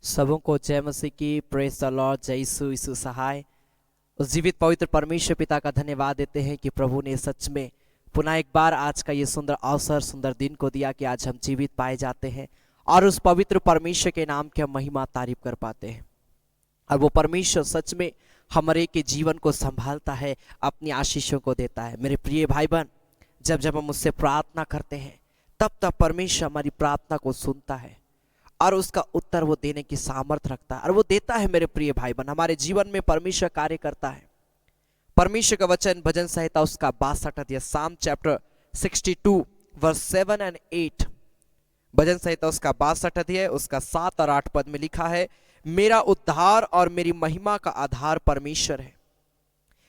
सबों को जय मसीह की। Praise the Lord. जय यीशु यीशु सहाय। उस जीवित पवित्र परमेश्वर पिता का धन्यवाद देते हैं कि प्रभु ने सच में पुनः एक बार आज का ये सुंदर अवसर सुंदर दिन को दिया कि आज हम जीवित पाए जाते हैं और उस पवित्र परमेश्वर के नाम की हम महिमा तारीफ कर पाते हैं। और वो परमेश्वर सच में हमारे के जीवन को संभालता है, अपनी आशीषों को देता है। मेरे प्रिय भाई बहन, जब जब हम उससे प्रार्थना करते हैं तब तब परमेश्वर हमारी प्रार्थना को सुनता है और उसका उत्तर वो देने की सामर्थ्य रखता है और वो देता है। मेरे प्रिय भाई बहन, हमारे जीवन में परमेश्वर कार्य करता है। परमेश्वर का वचन भजन संहिता उसका 62 अध्याय साम चैप्टर 62 वर्स 7 एंड 8। भजन संहिता उसका 62 अध्याय उसका 7 और 8 पद में लिखा है, मेरा उद्धार और मेरी महिमा का आधार परमेश्वर है,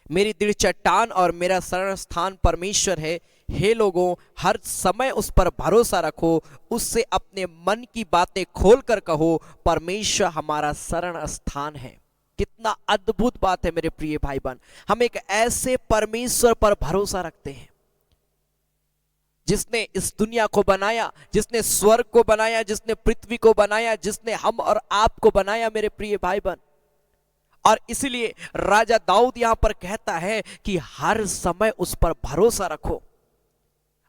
मेरी दृढ़ चट्टान और मेरा शरण स्थान परमेश्वर है। हे लोगों, हर समय उस पर भरोसा रखो, उससे अपने मन की बातें खोलकर कहो, परमेश्वर हमारा शरण स्थान है। कितना अद्भुत बात है मेरे प्रिय भाई बहन, हम एक ऐसे परमेश्वर पर भरोसा रखते हैं जिसने इस दुनिया को बनाया, जिसने स्वर्ग को बनाया, जिसने पृथ्वी को बनाया, जिसने हम और आप को बनाया। मेरे प्रिय भाई बहन, और इसलिए राजा दाऊद यहां पर कहता है कि हर समय उस पर भरोसा रखो,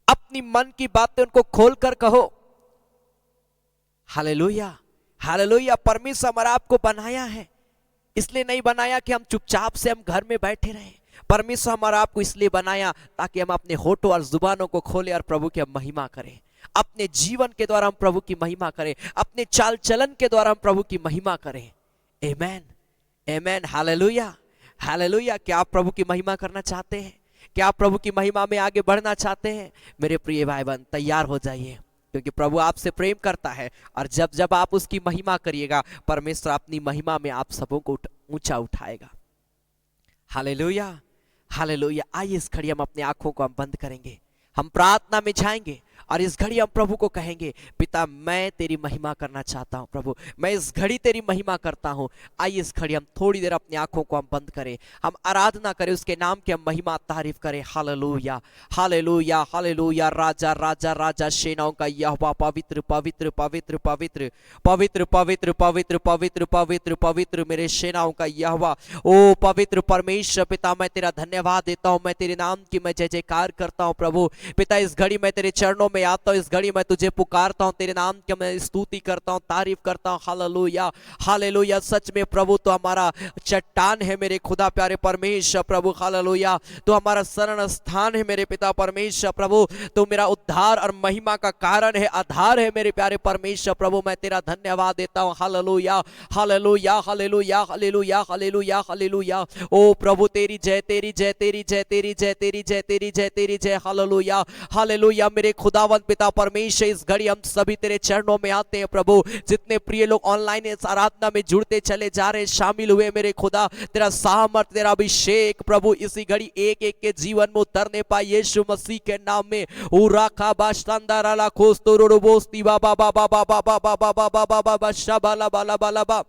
अपनी मन की बातें उनको खोलकर कहो। Hallelujah hallelujah. परमेश्वर हमारा आपको बनाया है, इसलिए नहीं बनाया कि हम चुपचाप से हम घर में बैठे रहें। परमेश्वर हमारा आपको इसलिए बनाया ताकि हम अपने होठों और जुबानों को खोले और प्रभु की महिमा करें। अपने जीवन के द्वारा हम प्रभु की महिमा करें, अपने चाल चलन के द्वारा हम प्रभु की महिमा करें। आमीन आमीन। Hallelujah hallelujah. क्या आप प्रभु की महिमा करना चाहते हैं? क्या आप प्रभु की महिमा में आगे बढ़ना चाहते हैं? मेरे प्रिय भाई बहन, तैयार हो जाइए, क्योंकि प्रभु आपसे प्रेम करता है और जब जब आप उसकी महिमा करिएगा, परमेश्वर अपनी महिमा में आप सबों को ऊंचा उठाएगा। Hallelujah hallelujah. आइए इस घड़ी हम अपनी आंखों को हम बंद करेंगे, हम प्रार्थना में जाएंगे और इस घड़ी हम प्रभु को कहेंगे, पिता मैं तेरी महिमा करना चाहता हूं। प्रभु मैं इस घड़ी तेरी महिमा करता हूं। आइए इस घड़ी हम थोड़ी देर अपनी आंखों को हम बंद करें, हम आराधना करें, उसके नाम की हम महिमा तारीफ करें। Hallelujah hallelujah hallelujah. राजा राजा राजा सेनाओं का यहोवा पवित्र पवित्र पवित्र पवित्र पवित्र पवित्र पवित्र पवित्र पवित्र पवित्र मेरे सेनाओं का यहोवा। ओ पवित्र परमेश्वर पिता, मैं तेरा धन्यवाद देता हूं, मैं तेरे नाम की मैं जय जयकार करता हूं। प्रभु पिता, इस घड़ी मैं तेरे चरणों में आता हूं, इस घड़ी मैं तुझे पुकारता हूं, तेरे नाम की मैं स्तुति करता हूं, तारीफ करता हूं। Hallelujah hallelujah. सच में प्रभु तो हमारा चट्टान है मेरे खुदा प्यारे परमेश्वर। प्रभु हालेलुया, तो हमारा शरण स्थान है मेरे पिता परमेश्वर। प्रभु तो मेरा उद्धार और महिमा का कारण है, आधार है मेरे प्यारे परमेश्वर। प्रभु मैं तेरा धन्यवाद देता हूं। Hallelujah hallelujah hallelujah hallelujah hallelujah hallelujah. ओ प्रभु तेरी जय तेरी जय तेरी जय तेरी जय तेरी जय तेरी जय तेरी जय। Hallelujah hallelujah. मेरे खुदावंद पिता परमेश्वर, इस घड़ी हम सभी तेरे चरणों में आते हैं। प्रभु जितने प्रिय लोग ऑनलाइन इस आराधना में जुड़ते चले जा रहे, शामिल हुए, मेरे खुदा तेरा सामर्थ तेरा अभिषेक प्रभु इसी घड़ी एक एक के जीवन में उतरने पाए यीशु मसीह के नाम में। उराका बास्तांदाराला कोस्तोरोबोस्ती बाबा बाबा बाबा बाबा बाबा बाबा बाबा शाबाला बाला बाला बा।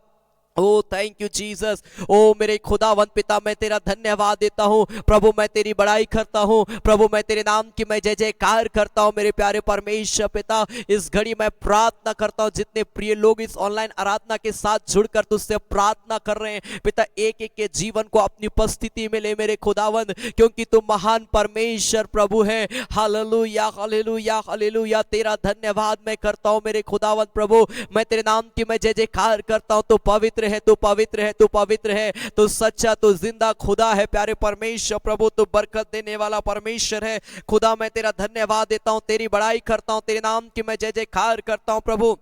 ओ थैंक यू जीसस। ओ मेरे खुदावंत पिता, मैं तेरा धन्यवाद देता हूँ। प्रभु मैं तेरी बड़ाई करता हूँ। प्रभु मैं तेरे नाम की मैं जय जयकार करता हूँ। मेरे प्यारे परमेश्वर पिता, इस घड़ी मैं प्रार्थना करता हूँ, जितने प्रिय लोग इस ऑनलाइन आराधना के साथ जुड़कर तुझसे प्रार्थना कर रहे हैं पिता, एक एक के जीवन को अपनी उपस्थिति में ले मेरे खुदावंत, क्योंकि तू महान परमेश्वर प्रभु है। Hallelujah hallelujah hallelujah. तेरा धन्यवाद मैं करता हूँ मेरे खुदावंत। प्रभु मैं तेरे नाम की मैं जय जयकार करता हूँ। तो पवित्र है, तू पवित्र है, तू पवित्र है, तू सच्चा, तू जिंदा खुदा है प्यारे परमेश्वर। प्रभु तू बरकत देने वाला परमेश्वर है। खुदा मैं तेरा धन्यवाद देता हूं, तेरी बड़ाई करता हूं, तेरे नाम की मैं जय जयकार करता हूं। प्रभु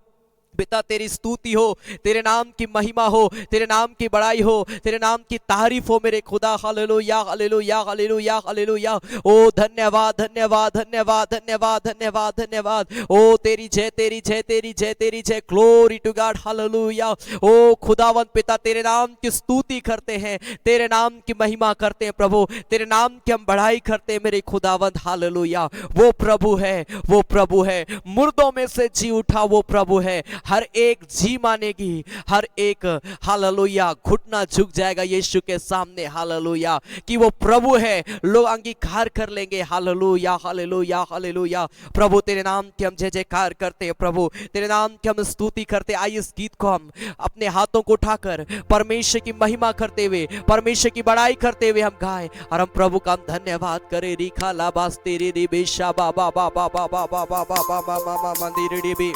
पिता तेरी स्तुति हो, तेरे नाम की महिमा हो, तेरे नाम की बड़ाई हो, तेरे नाम की तारीफ हो मेरे खुदा। Hallelujah hallelujah hallelujah hallelujah. ओ धन्यवाद धन्यवाद धन्यवाद धन्यवाद धन्यवाद धन्यवाद। ओ तेरी जय तेरी जय तेरी जय तेरी जय। Glory to God. हालेलुया। ओ खुदावंत पिता, तेरे नाम की स्तुति करते हैं, तेरे नाम की महिमा करते हैं। प्रभु तेरे नाम की हम बढ़ाई करते हैं मेरे खुदावंत। हालेलुया। वो प्रभु है, वो प्रभु है, मुर्दों में से जी उठा वो प्रभु है। हर एक जी मानेगी, हर एक हालेलुया घुटना झुक जाएगा यीशु के सामने, हालेलुया, कि वो प्रभु है। लोग अंगीकार कर लेंगे, हालेलुया हालेलुया हालेलुया। प्रभु तेरे नाम की हम जय जयकार करते हैं, प्रभु तेरे नाम की हम स्तुति करते हैं। आइए इस गीत को हम अपने हाथों को उठाकर परमेश्वर की महिमा करते हुए, परमेश्वर की बड़ाई करते हुए हम गाएं और हम प्रभु का हम धन्यवाद करें। रिखा लाबास तेरे रे बेशा बाबा बाबा बाबा बाबा बाबा बाबा मंदिर रे बे।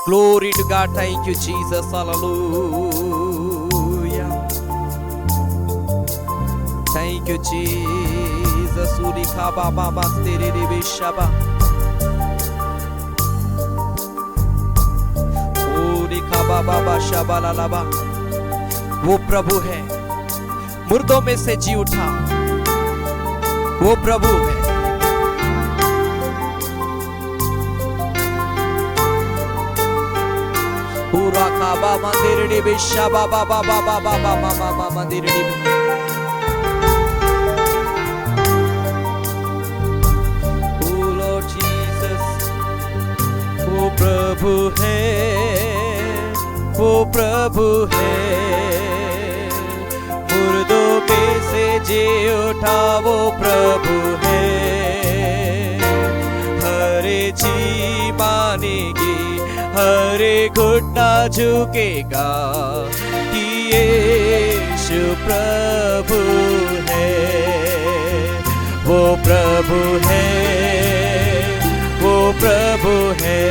Glory to God, thank you Jesus, hallelujah. Thank you Jesus, Urika baba bastere re besha ba। Urika baba basha ba la la ba। वो प्रभु है, मुर्दों में से जी उठा, वो प्रभु है। पूरा काबा मंदिर डी बिशा बाबा बाबा बाबा बाबा बाबा मंदिर डी। ओ लॉर्ड जीसस, वो प्रभु है, वो प्रभु है। मुर्दों में से जी उठा वो प्रभु है। हरे जी मानेगी, हरे घुटना झुकेगा कि यीशु प्रभु है। वो प्रभु है, वो प्रभु है।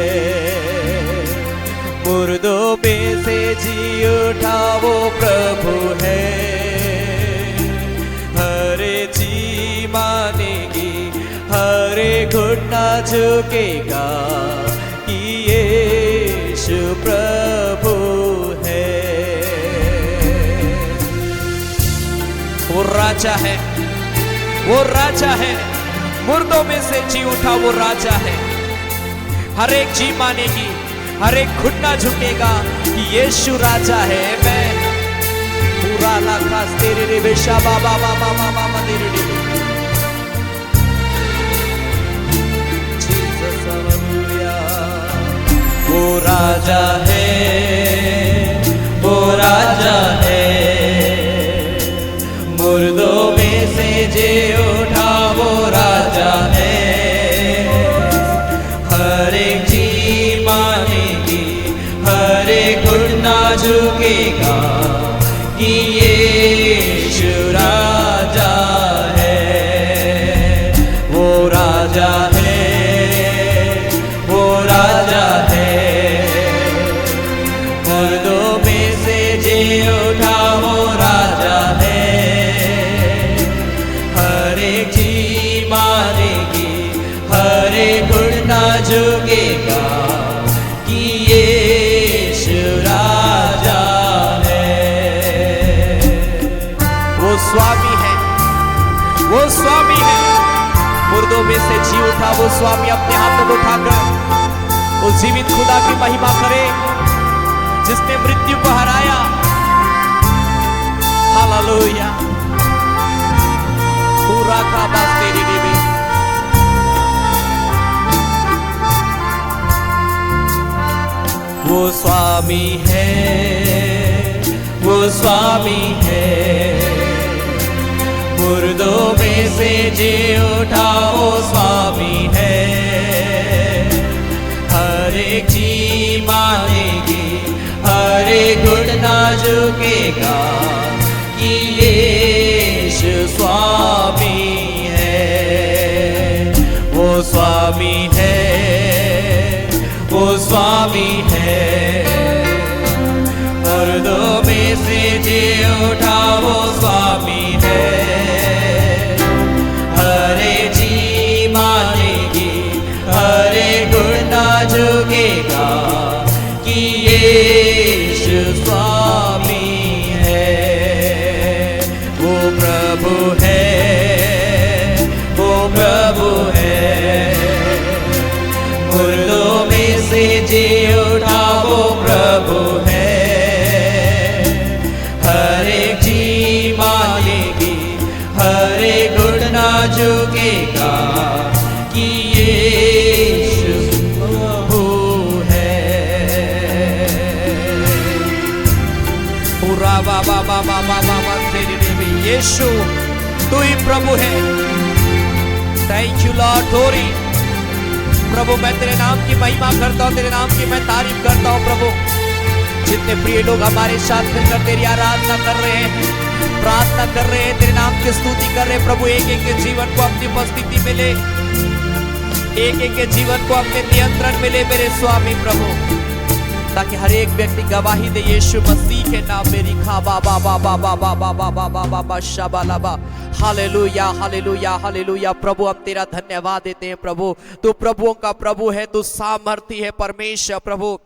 मुर्दों में से जी उठा वो प्रभु है। हरे जी मानेगी, हरे घुटना झुकेगा कि यीशु प्रभु है। वो राजा है, वो राजा है। मुर्दों में से जी उठा वो राजा है। हर एक जी मानेगी, हर एक घुटना झुकेगा कि यीशु राजा है। मैं पूरा लाखास तेरे रे बेशा बाबा बाबा बाबा मंदिर रे। Jesus hallelujah. वो राजा है, वो राजा है। मुर्दों में से जी उठा वो राजा है। हर एक जी मानेगी, हर एक घुटना झुकेगा कि यीशु राजा है। वो राजा है, वो राजा है। मुर्दों में से जी उठा वो राजा है। हर एक जी मानेगी, हर एक घुटना झुकेगा कि यीशु राजा है। वो स्वामी है, वो स्वामी है। मुर्दों में से जी उठा वो स्वामी अपने हाथों को उठाकर उस जीवित खुदा की महिमा करे जिसने मृत्यु को हराया। हालेलुया। पूरा का बास तेरी देवी। वो स्वामी है, वो स्वामी है। मुर्दों में से जी उठा वो स्वामी है। हर एक जी मानेगी, हर एक घुटना झुकेगा कि यीशु स्वामी है। वो स्वामी है, वो स्वामी है। मुर्दों में से जी उठा वो स्वामी है। हरे जी मानेगी, हरे घुटना झुकेगा कि यीशु स्वामी है। वो प्रभु है, वो प्रभु है। मुर्दों में से जी उठा यीशु तू ही प्रभु है। Thank you Lord glory. प्रभु मैं तेरे नाम की महिमा करता हूँ, तेरे नाम की मैं तारीफ करता हूँ। प्रभु जितने प्रिय लोग हमारे साथ मिलकर तेरी आराधना कर रहे हैं, प्रार्थना कर रहे हैं, तेरे नाम की स्तुति कर रहे हैं, प्रभु एक एक के जीवन को अपनी उपस्थिति में ले, एक एक के जीवन को अपने नियंत्रण में ले मेरे स्वामी प्रभु, ताकि हर एक व्यक्ति गवाही दे यीशु मसीह के नाम में। रिखा बाबा बाबा बाबा बाबा बाबा बाबा शाबालाबा। Hallelujah hallelujah hallelujah. प्रभु हम तेरा धन्यवाद देते हैं प्रभु, तू प्रभुओं का प्रभु है, तू सामर्थी है परमेश्वर। प्रभु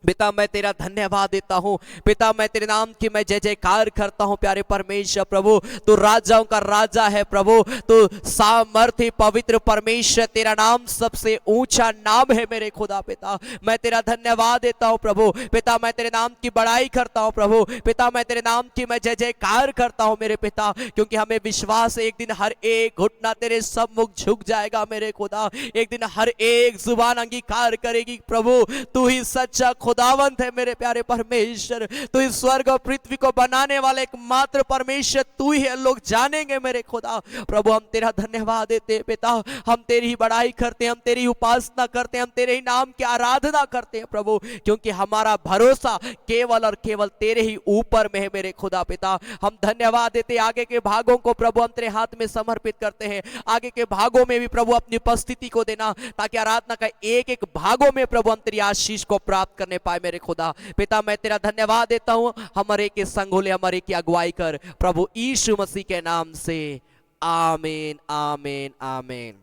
पिता मैं तेरा धन्यवाद देता हूँ, पिता मैं तेरे नाम की मैं जय जयकार करता हूँ प्यारे परमेश्वर। प्रभु तू राजाओं का राजा है प्रभु, तू सामर्थी पवित्र परमेश्वर, तेरा नाम सबसे ऊंचा नाम है मेरे खुदा। पिता मैं तेरा धन्यवाद देता हूँ प्रभु, पिता मैं तेरे नाम की बड़ाई करता हूँ प्रभु, पिता मैं तेरे नाम की मैं जय जयकार करता हूँ मेरे पिता, क्योंकि हमें विश्वास है एक दिन हर एक घुटना तेरे सम्मुख झुक जाएगा मेरे खुदा, एक दिन हर एक जुबान अंगीकार करेगी प्रभु तू ही सच्चा खुदावंत है मेरे प्यारे परमेश्वर। तू इस स्वर्ग और पृथ्वी को बनाने वाला एकमात्र परमेश्वर तू ही है, लोग जानेंगे मेरे खुदा। प्रभु हम तेरा धन्यवाद देते हैं पिता, हम तेरी ही बड़ाई करते हैं, हम तेरी उपासना करते हैं, हम तेरे ही नाम की आराधना करते हैं प्रभु, क्योंकि हमारा भरोसा केवल और केवल तेरे ही ऊपर में है मेरे खुदा। पिता हम धन्यवाद देते, आगे के भागों को प्रभु हम तेरे हाथ में समर्पित करते हैं, आगे के भागों में भी प्रभु अपनी उपस्थिति को देना, ताकि आराधना का एक एक भागों में प्रभु हम तेरी आशीष को प्राप्त करने पाए मेरे खुदा। पिता मैं तेरा धन्यवाद देता हूं, हमारे के संगोले हमारे की अगुवाई कर प्रभु यीशु मसीह के नाम से। आमीन आमीन आमीन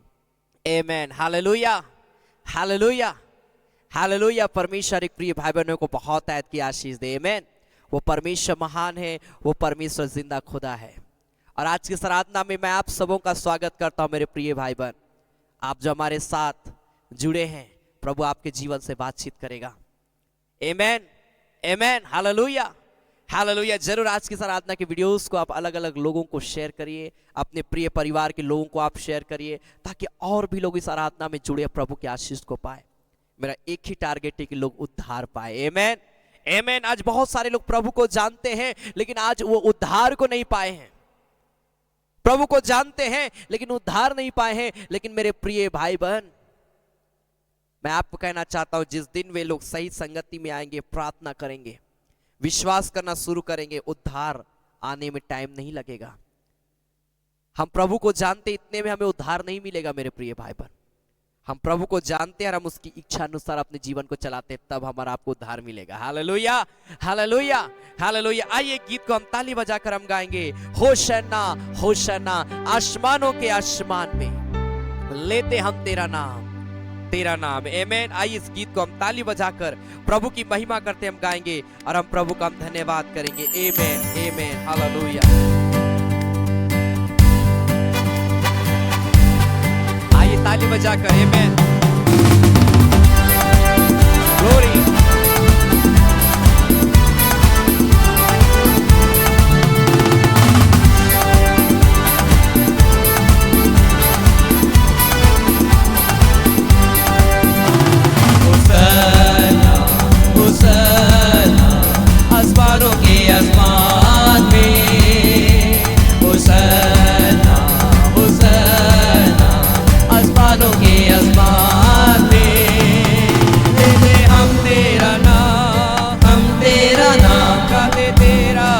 आमेन। Hallelujah hallelujah hallelujah. परमेश्वर एक प्रिय भाई बहनों को बहुत ऐद की आशीष दे। आमीन। वो परमेश्वर महान है, वो परमेश्वर जिंदा खुदा है। और आज की आराधना में मैं आप सबों का स्वागत करता हूं मेरे प्रिय भाई बहन, आप जो हमारे साथ जुड़े हैं, प्रभु आपके जीवन से बातचीत करेगा। Amen amen. Hallelujah hallelujah. जरूर आज की आराधना के वीडियोस को आप अलग अलग लोगों को शेयर करिए, अपने प्रिय परिवार के लोगों को आप शेयर करिए, ताकि और भी लोग इस आराधना में जुड़े प्रभु के आशीष को पाए। मेरा एक ही टारगेट है कि लोग उद्धार पाए। आमेन आमेन। आज बहुत सारे लोग प्रभु को जानते हैं, लेकिन आज वो उद्धार को नहीं पाए हैं। प्रभु को जानते हैं लेकिन उद्धार नहीं पाए हैं। लेकिन मेरे प्रिय भाई बहन, मैं आपको कहना चाहता हूं, जिस दिन वे लोग सही संगति में आएंगे, प्रार्थना करेंगे, विश्वास करना शुरू करेंगे, उद्धार आने में टाइम नहीं लगेगा। हम प्रभु को जानते, इतने में हमें उद्धार नहीं मिलेगा मेरे प्रिय भाई बहन। हम प्रभु को जानते हैं और हम उसकी इच्छा अनुसार अपने जीवन को चलाते हैं, तब हमारा आपको उद्धार मिलेगा। Hallelujah hallelujah hallelujah. आइए गीत को हम ताली बजाकर हम गाएंगे, होशन्ना होशन्ना। आसमानों के आसमान में लेते हम तेरा नाम, तेरा नाम। आमेन। आइए इस गीत को हम ताली बजाकर प्रभु की महिमा करते हम गाएंगे और हम प्रभु का हम धन्यवाद करेंगे। आमेन आमेन हालेलुया। आइए ताली बजाकर आमेन ग्लोरी। आसमानों के आसमान में होसन्ना होसन्ना, आसमानों के आसमान में लेते हम तेरा नाम गाते तेरा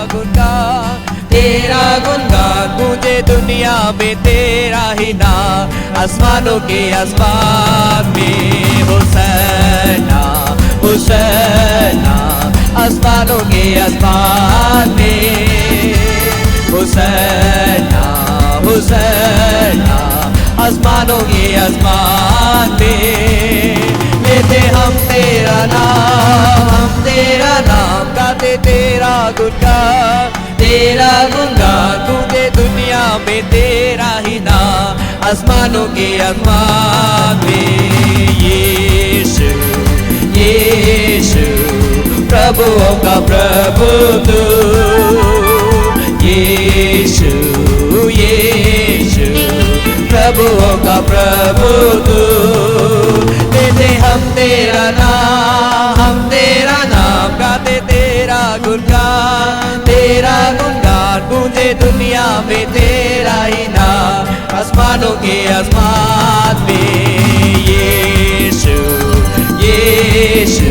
गुनगान गूंजे दुनिया में तेरा ही नाम। आसमानों के आसमान में होसन्ना होसन्ना, आसमानों के आसमान में होसन्ना होसन्ना, आसमानों के आसमान में लेते हम तेरा नाम गाते तेरा गुनगान गूंजे दुनिया में तेरा ही नाम। आसमानों के आसमान में यीशु यीशु, प्रभुओं का प्रभु तू। यीशु यीशु, प्रभुओं का प्रभु तू। लेते हम तेरा नाम गाते तेरा गुणगान के आसमान में। यीशु यीशु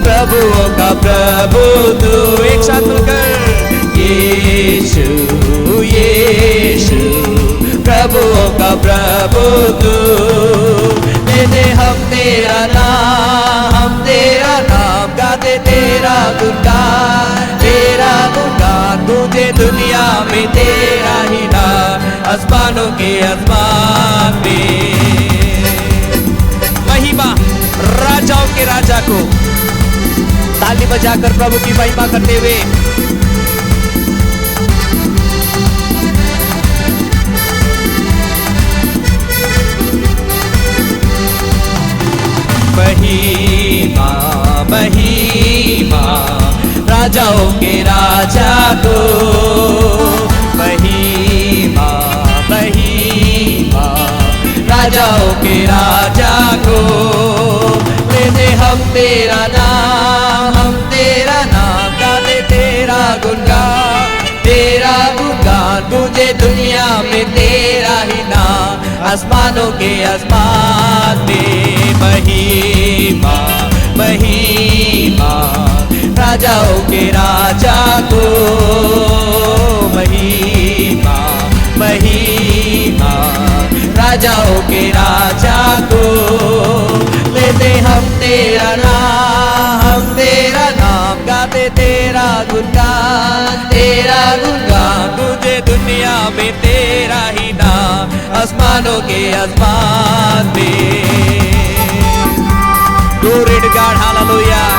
प्रभुओं का प्रभु तू, एक साथ मिलकर यीशु यीशु प्रभुओं का प्रभु तू। लेते हम तेरा नाम गाते तेरा गुणगान तुझे दुनिया में तेरा ही नाम, आसमानों के आसमान में। महिमा राजाओं के राजा को ताली बजाकर प्रभु की महिमा करते हुए महिमा महिमा राजाओं के राजा को, महिमा महिमा राजाओं के राजा को। लेते हम तेरा नाम गाते तेरा गुणगान तुझे दुनिया में तेरा ही नाम, आसमानों के आसमान में। महिमा महिमा राजाओं के राजा को, महिमा महिमा राजाओं के राजा को। लेते हम तेरा नाम गाते तेरा गुणगान तुझे दुनिया में तेरा ही नाम, आसमानों के आसमान में। Glory to God, hallelujah.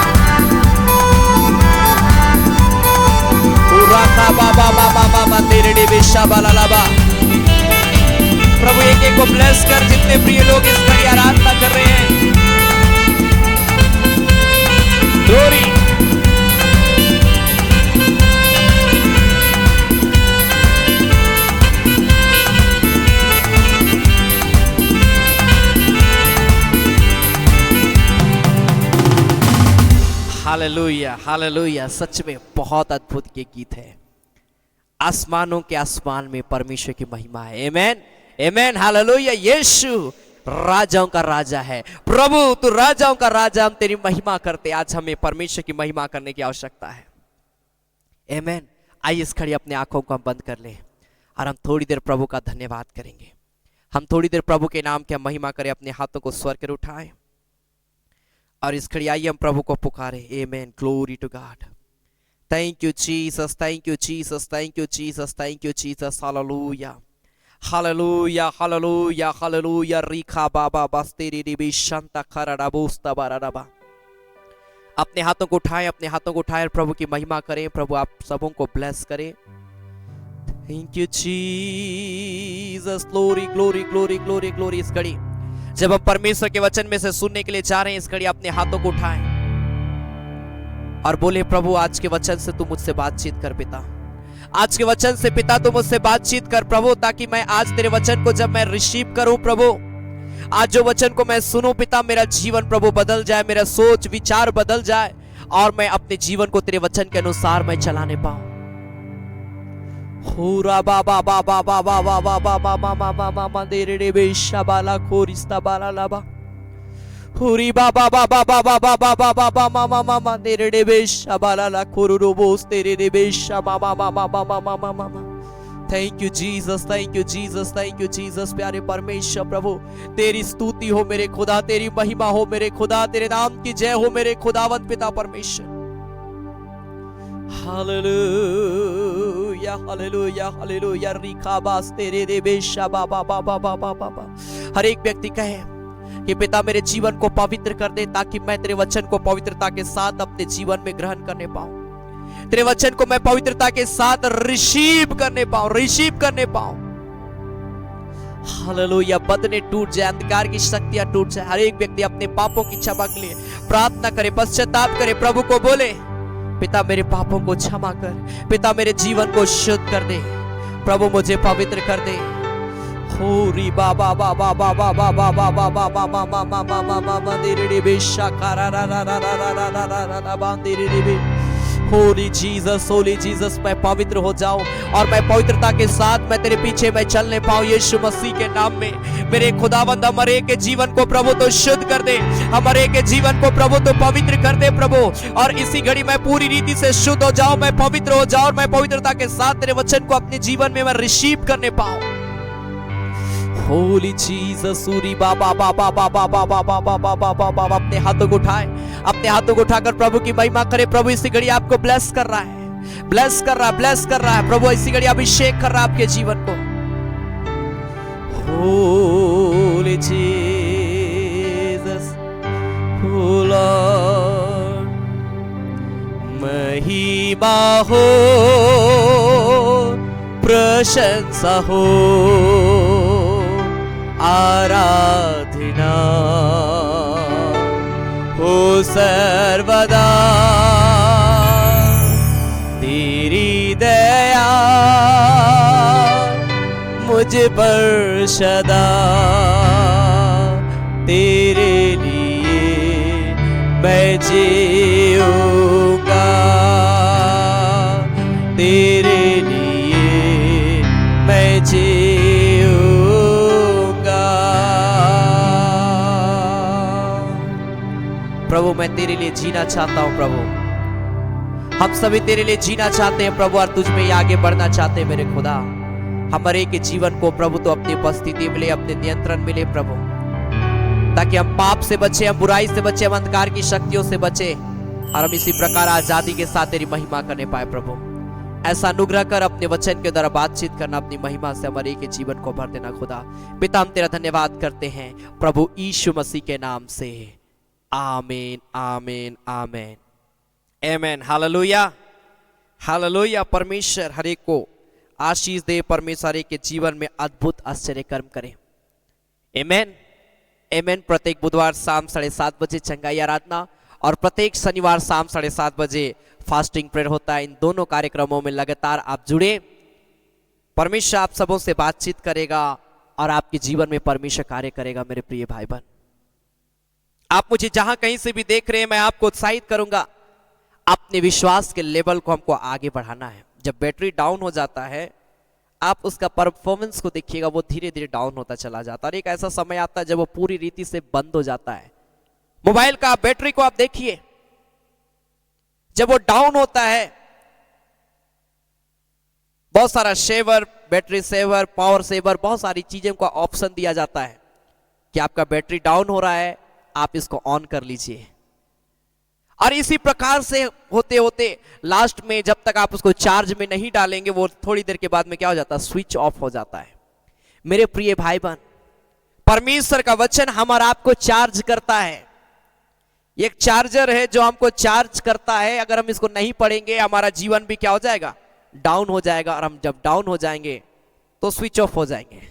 Uraka baba mama mama तेरे डिविशा बालालाबा। प्रभु एक एक को ब्लेस कर, जितने प्रिय लोग इस घड़ी आराधना कर रहे हैं। Glory. Hallelujah hallelujah. सच में बहुत अद्भुत ये गीत है। आसमानों के आसमान में परमेश्वर की महिमा है। आमेन आमेन हालेलुया। यीशु राजाओं का राजा है। प्रभु तू राजाओं का राजा, हम तेरी महिमा करते। आज हमें परमेश्वर की महिमा करने की आवश्यकता है। आमेन। आइए इस घड़ी अपने आंखों को हम बंद कर लें और हम थोड़ी देर प्रभु का धन्यवाद करेंगे। हम थोड़ी देर प्रभु के नाम की हम महिमा करें। अपने हाथों को स्वर कर उठाएं और इस घड़ी आइए हम प्रभु को पुकारे। Amen. Glory to God. Thank you Jesus, thank you Jesus, thank you Jesus, thank you Jesus. Hallelujah hallelujah hallelujah hallelujah. रिखा बाबा बस्तेरी रिबी शांता खरड़ा बोस्ता बाराबा। अपने हाथों को उठाएं, अपने हाथों को उठाएं, प्रभु की महिमा करें। प्रभु आप सबों को ब्लेस करें। Thank you Jesus. Glory glory glory glory glory. इस घड़ी जब हम परमेश्वर के वचन में से सुनने के लिए जा रहे हैं, इस घड़ी अपने हाथों को उठाएं और बोले, प्रभु आज के वचन से तू मुझसे बातचीत कर पिता। आज के वचन से पिता तू मुझसे बातचीत कर प्रभु, ताकि मैं आज तेरे वचन को जब मैं रिसीव करूं प्रभु, आज जो वचन को मैं सुनूं पिता, मेरा जीवन प्रभु बदल जाए, मेरा सोच विचार बदल जाए और मैं अपने जीवन को तेरे वचन के अनुसार मैं चलाने पाऊं। हुरा बाबा बाबा बाबा बाबा बाबा मामा मामा मंदिरे बेशा बाला खोरिस्ता बाला लाबा। हुरी बाबा बाबा बाबा बाबा बाबा मामा मामा मंदिरे बेशा बाला ला खोरुरो बोस तेरे बेशा मामा मामा मामा मामा मामा। Thank you Jesus, thank you Jesus, thank you Jesus. प्यारे परमेश्वर प्रभु, तेरी स्तुति हो मेरे खुदा, तेरी महिमा हो मेरे खुदा, तेरे नाम की जय हो मेरे खुदावंत पिता परमेश्वर। Hallelujah hallelujah hallelujah. रिखा बास तेरे रे बेशा बाबा बाबा बाबा बाबा। हर एक व्यक्ति कहे कि पिता मेरे जीवन को पवित्र कर दे, ताकि मैं तेरे वचन को पवित्रता के साथ अपने जीवन में ग्रहण करने पाऊं। तेरे वचन को मैं पवित्रता के साथ रिसीव करने पाऊं। हालेलुया। बंधने टूट जाए, अंधकार की शक्तियां टूट जाए। हर एक व्यक्ति अपने पापों की क्षमा के लिए प्रार्थना करे, पश्चाताप करे, प्रभु को बोले, पिता मेरे पापों को क्षमा कर, पिता मेरे जीवन को शुद्ध कर दे, प्रभु मुझे पवित्र कर दे। होरी बाबा बाबा बाबा बाबा बाबा बाबा मामा मामा मामा मंदिरे बेशा कारा रा रा रा रा रा रा रा रा रा मंदिरे बे। होली जीसस मैं पवित्र हो जाऊं और मैं पवित्रता के साथ मैं तेरे पीछे मैं चलने पाऊं यीशु मसीह के नाम में। मेरे खुदावंद हमारे के जीवन को प्रभु तो शुद्ध कर दे, हमारे के जीवन को प्रभु तो पवित्र कर दे प्रभु। और इसी घड़ी मैं पूरी रीति से शुद्ध हो जाऊं, मैं पवित्र हो जाऊं और मैं पवित्रता के साथ तेरे वचन को अपने जीवन में मैं रिसीव करने पाऊं। होली जीसस सूरी बाबा बाबा बाबा बाबा बाबा बाबा बाबा। अपने हाथों को उठाए, अपने हाथों को उठाकर प्रभु की महिमा करे। प्रभु इसी घड़ी आपको ब्लेस कर रहा है, ब्लेस कर रहा है, ब्लेस कर रहा है। प्रभु इसी घड़ी अभिषेक कर रहा है आपके जीवन को। होली जीसस ओ लॉर्ड, महिमा हो, प्रशंसा हो, आराधना हो सर्वदा। तेरी दया मुझ पर सदा, तेरे लिए मैं जीऊंगा, तेरे लिए मैं जीऊंगा। प्रभु मैं तेरे लिए जीना चाहता हूं प्रभु, हम सभी तेरे लिए जीना चाहते हैं प्रभु और तुझ में ही आगे बढ़ना चाहते हैं मेरे खुदा। हमारे के जीवन को प्रभु तो अपनी उपस्थिति मिले, अपने नियंत्रण मिले प्रभु, ताकि हम पाप से बचे, हम बुराई से बचे, हम अंधकार की शक्तियों से बचे और हम इसी प्रकार आजादी के साथ तेरी महिमा करने पाए प्रभु। ऐसा अनुग्रह कर, अपने वचन के द्वारा बातचीत करना, अपनी महिमा से हमारे के जीवन को भर देना खुदा। पिता हम तेरा धन्यवाद करते हैं प्रभु यीशु मसीह के नाम से, आमीन आमीन आमीन आमीन। Hallelujah hallelujah. परमेश्वर हर एक को आशीष दे, परमेश्वर हर एक के जीवन में अद्भुत आश्चर्य कर्म करे। आमीन आमीन। प्रत्येक बुधवार शाम 7:30 बजे चंगाई आराधना और प्रत्येक शनिवार शाम 7:30 बजे फास्टिंग प्रेयर होता है। इन दोनों कार्यक्रमों में लगातार आप जुड़े, परमेश्वर आप सबों से बातचीत करेगा और आपके जीवन में परमेश्वर कार्य करेगा। मेरे प्रिय भाई बहन, आप मुझे जहां कहीं से भी देख रहे हैं, मैं आपको उत्साहित करूंगा, अपने विश्वास के लेवल को हमको आगे बढ़ाना है। जब बैटरी डाउन हो जाता है, आप उसका परफॉर्मेंस को देखिएगा, वो धीरे धीरे डाउन होता चला जाता है और एक ऐसा समय आता है जब वो पूरी रीति से बंद हो जाता है। मोबाइल का बैटरी को आप देखिए, जब वो डाउन होता है, बहुत सारा saver, battery saver, power saver, बहुत सारी चीजें का ऑप्शन दिया जाता है कि आपका बैटरी डाउन हो रहा है, आप इसको ऑन कर लीजिए। और इसी प्रकार से होते होते लास्ट में जब तक आप उसको चार्ज में नहीं डालेंगे, वो थोड़ी देर के बाद में क्या हो जाता है, स्विच ऑफ हो जाता है। मेरे प्रिय भाई बहन, परमेश्वर का वचन हम और आपको चार्ज करता है। एक चार्जर है जो हमको चार्ज करता है। अगर हम इसको नहीं पढ़ेंगे, हमारा जीवन भी क्या हो जाएगा, डाउन हो जाएगा। और हम जब डाउन हो जाएंगे तो स्विच ऑफ हो जाएंगे।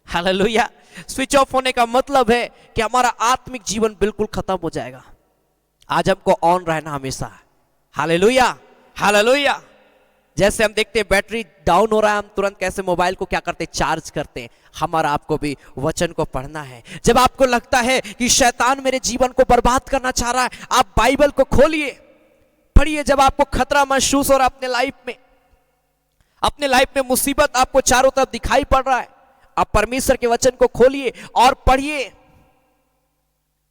हालेलुया। स्विच ऑफ होने का मतलब है कि हमारा आत्मिक जीवन बिल्कुल खत्म हो जाएगा। आज हमको ऑन रहना हमेशा। Hallelujah hallelujah. जैसे हम देखते हैं बैटरी डाउन हो रहा है, हम तुरंत कैसे मोबाइल को क्या करते हैं, चार्ज करते हैं। हमारा आपको भी वचन को पढ़ना है। जब आपको लगता है कि शैतान मेरे जीवन को बर्बाद करना चाह रहा है, आप बाइबल को खोलिए, पढ़िए। जब आपको खतरा महसूस हो रहा है अपने लाइफ में मुसीबत आपको चारों तरफ दिखाई पड़ रहा है, आप परमेश्वर के वचन को खोलिए और पढ़िए।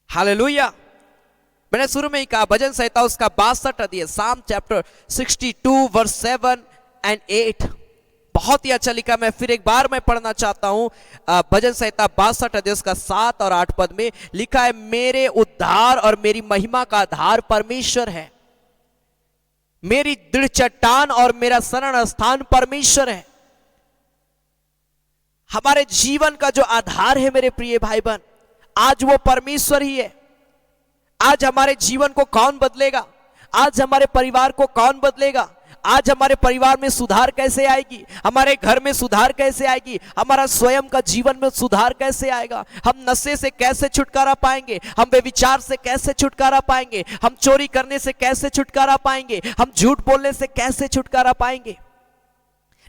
हालेलुया। मैंने शुरू में ही कहा, भजन संहिता उसका 62 अध्याय, साम चैप्टर 62 वर्स 7 and 8, बहुत ही अच्छा लिखा। मैं फिर एक बार मैं पढ़ना चाहता हूं। भजन संहिता 62 अध्याय उसका 7 और 8 पद में लिखा है, मेरे उद्धार और मेरी महिमा का आधार परमेश्वर है, मेरी दृढ़ चट्टान और मेरा शरण स्थान परमेश्वर है। हमारे जीवन का जो आधार है मेरे प्रिय भाई बहन, आज वो परमेश्वर ही है। आज हमारे जीवन को कौन बदलेगा, आज हमारे परिवार को कौन बदलेगा, आज हमारे परिवार में सुधार कैसे आएगी, हमारे घर में सुधार कैसे आएगी, हमारा स्वयं का जीवन में सुधार कैसे आएगा, हम नशे से कैसे छुटकारा पाएंगे, हम बेविचार से कैसे छुटकारा पाएंगे, हम चोरी करने से कैसे छुटकारा पाएंगे, हम झूठ बोलने से कैसे छुटकारा पाएंगे।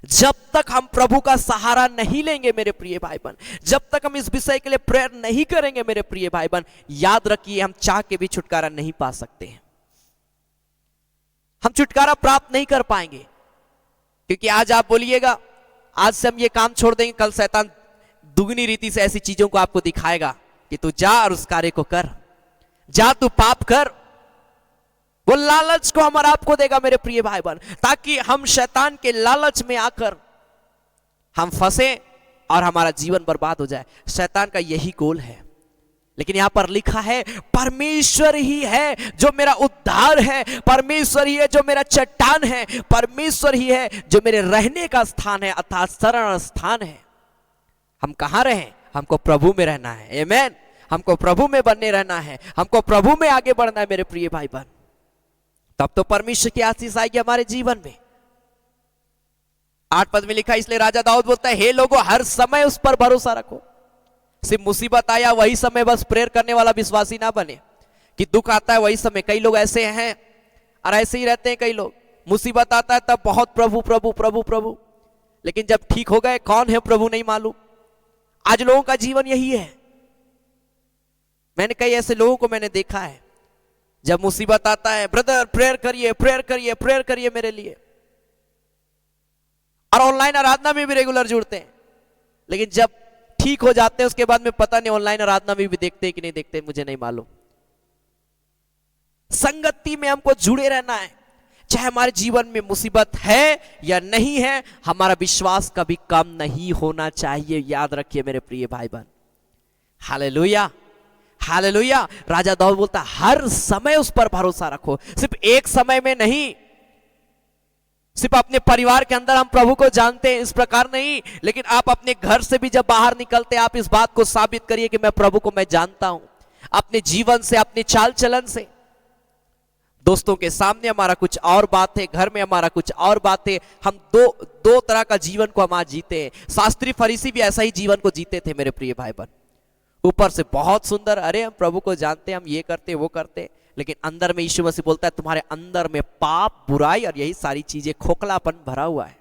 जब तक हम प्रभु का सहारा नहीं लेंगे मेरे प्रिय भाई बहन, जब तक हम इस विषय के लिए प्रेयर नहीं करेंगे मेरे प्रिय भाई बहन, याद रखिए हम चाह के भी छुटकारा नहीं पा सकते हैं। हम छुटकारा प्राप्त नहीं कर पाएंगे, क्योंकि आज आप बोलिएगा आज से हम ये काम छोड़ देंगे, कल शैतान दुगनी रीति से ऐसी चीजों को आपको दिखाएगा कि तू जा और उस कार्य को कर, जा तू पाप कर। वो लालच को हमारा आपको देगा मेरे प्रिय भाई बहन, ताकि हम शैतान के लालच में आकर हम फंसे और हमारा जीवन बर्बाद हो जाए। शैतान का यही गोल है। लेकिन यहां पर लिखा है परमेश्वर ही है जो मेरा उद्धार है, परमेश्वर ही है जो मेरा चट्टान है, परमेश्वर ही है जो मेरे रहने का स्थान है, अर्थात शरण स्थान है। हम कहां रहें? हमको प्रभु में रहना है। आमीन। हमको प्रभु में बने रहना है, हमको प्रभु में आगे बढ़ना है मेरे प्रिय भाई बहन। तब तो परमेश्वर की आशीष आएगी हमारे जीवन में। 8 पद में लिखा, इसलिए राजा दाऊद बोलता है, हे लोगों हर समय उस पर भरोसा रखो। सिर्फ मुसीबत आया वही समय बस प्रेयर करने वाला विश्वासी ना बने, कि दुख आता है वही समय। कई लोग ऐसे हैं और ऐसे ही रहते हैं। कई लोग मुसीबत आता है तब बहुत प्रभु प्रभु प्रभु प्रभु, लेकिन जब ठीक हो गए कौन है प्रभु नहीं मालूम। आज लोगों का जीवन यही है। मैंने कई ऐसे लोगों को मैंने देखा है, जब मुसीबत आता है ब्रदर प्रेयर करिए प्रेयर करिए प्रेयर करिए मेरे लिए, और ऑनलाइन आराधना में भी रेगुलर जुड़ते हैं, लेकिन जब ठीक हो जाते हैं उसके बाद में पता नहीं ऑनलाइन आराधना में भी देखते हैं कि नहीं देखते, मुझे नहीं मालूम। संगति में हमको जुड़े रहना है, चाहे हमारे जीवन में मुसीबत है या नहीं है, हमारा विश्वास कभी कम नहीं होना चाहिए। याद रखिए मेरे प्रिय भाई बहन। Hallelujah hallelujah. राजा दाऊद बोलता हर समय उस पर भरोसा रखो। सिर्फ एक समय में नहीं, सिर्फ अपने परिवार के अंदर हम प्रभु को जानते हैं इस प्रकार नहीं, लेकिन आप अपने घर से भी जब बाहर निकलते आप इस बात को साबित करिए कि मैं प्रभु को मैं जानता हूं, अपने जीवन से, अपने चाल चलन से। दोस्तों के सामने हमारा कुछ और बात है, घर में हमारा कुछ और बात है। हम दो तरह का जीवन को हम आज जीते हैं। शास्त्री फरीसी भी ऐसा ही जीवन को जीते थे मेरे प्रिय भाई बहन। ऊपर से बहुत सुंदर, अरे हम प्रभु को जानते हैं, हम ये करते वो करते, लेकिन अंदर में यीशु मसीह बोलता है तुम्हारे अंदर में पाप, बुराई और यही सारी चीजें, खोखलापन भरा हुआ है।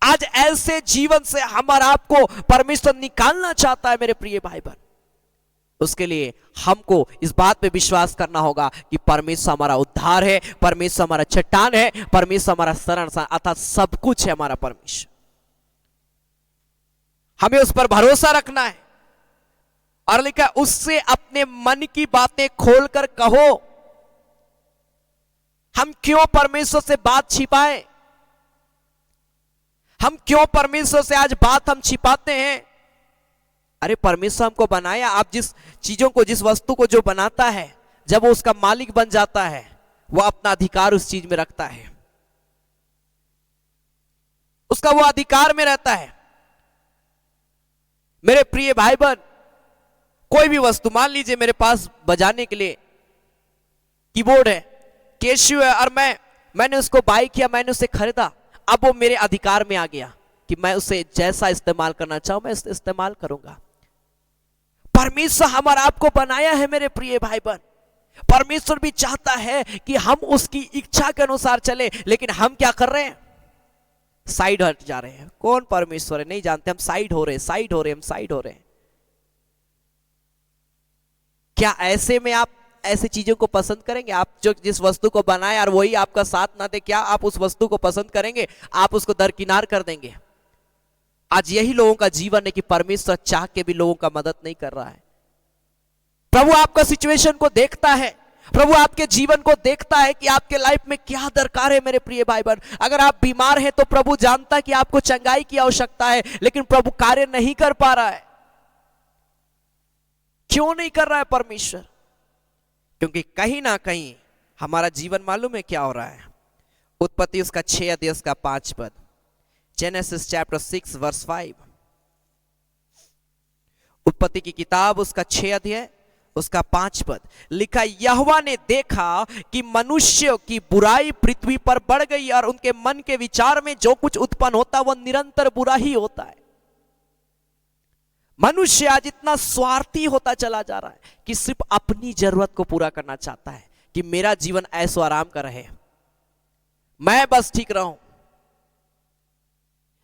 आज ऐसे जीवन से हमारा आपको परमेश्वर निकालना चाहता है मेरे प्रिय भाई बहन। उसके लिए हमको इस बात पे विश्वास करना होगा कि परमेश्वर हमारा उद्धार है, परमेश्वर हमारा चट्टान है, परमेश्वर हमारा शरण अर्थात सब कुछ है हमारा परमेश्वर। हमें उस पर भरोसा रखना है। और लिखा उससे अपने मन की बातें खोलकर कहो। हम क्यों परमेश्वर से बात छिपाएं? हम क्यों परमेश्वर से आज बात हम छिपाते हैं? अरे परमेश्वर हमको बनाया, आप जिस चीजों को, जिस वस्तु को जो बनाता है, जब वो उसका मालिक बन जाता है, वो अपना अधिकार उस चीज में रखता है, उसका वो अधिकार में रहता है। मेरे प्रिय भाई बहन, कोई भी वस्तु, मान लीजिए मेरे पास बजाने के लिए कीबोर्ड है, कैशियो है, और मैंने उसको बाय किया, मैंने उसे खरीदा, अब वो मेरे अधिकार में आ गया कि मैं उसे जैसा इस्तेमाल करना चाहूं मैं इस्तेमाल करूंगा। परमेश्वर हमारा आपको बनाया है मेरे प्रिय भाई बहन। परमेश्वर भी चाहता है कि हम उसकी इच्छा के अनुसार चले, लेकिन हम क्या कर रहे हैं? साइड हट जा रहे हैं। कौन परमेश्वर है नहीं जानते, हम साइड हो रहे हैं, साइड हो रहे हैं, हम साइड हो रहे हैं। क्या ऐसे में आप ऐसी चीजों को पसंद करेंगे? आप जो जिस वस्तु को बनाए और वही आपका साथ ना दे, क्या आप उस वस्तु को पसंद करेंगे? आप उसको दरकिनार कर देंगे। आज यही लोगों का जीवन है कि परमेश्वर चाह के भी लोगों का मदद नहीं कर रहा है। प्रभु आपका सिचुएशन को देखता है, प्रभु आपके जीवन को देखता है कि आपके लाइफ में क्या दरकार है मेरे प्रिय भाई बहन। अगर आप बीमार हैं तो प्रभु जानता है कि आपको चंगाई की आवश्यकता है, लेकिन प्रभु कार्य नहीं कर पा रहा है। क्यों नहीं कर रहा है परमेश्वर? क्योंकि कहीं ना कहीं हमारा जीवन मालूम है क्या हो रहा है। उत्पत्ति उसका 6 अध्याय उसका 5 पद, जेनेसिस चैप्टर 6 वर्स 5। उत्पत्ति की किताब उसका 6 अध्याय उसका 5 पद लिखा, यहोवा ने देखा कि मनुष्य की बुराई पृथ्वी पर बढ़ गई और उनके मन के विचार में जो कुछ उत्पन्न होता वह निरंतर बुरा ही होता है। मनुष्य आज इतना स्वार्थी होता चला जा रहा है कि सिर्फ अपनी जरूरत को पूरा करना चाहता है कि मेरा जीवन ऐसो आराम का रहे, मैं बस ठीक रहूं।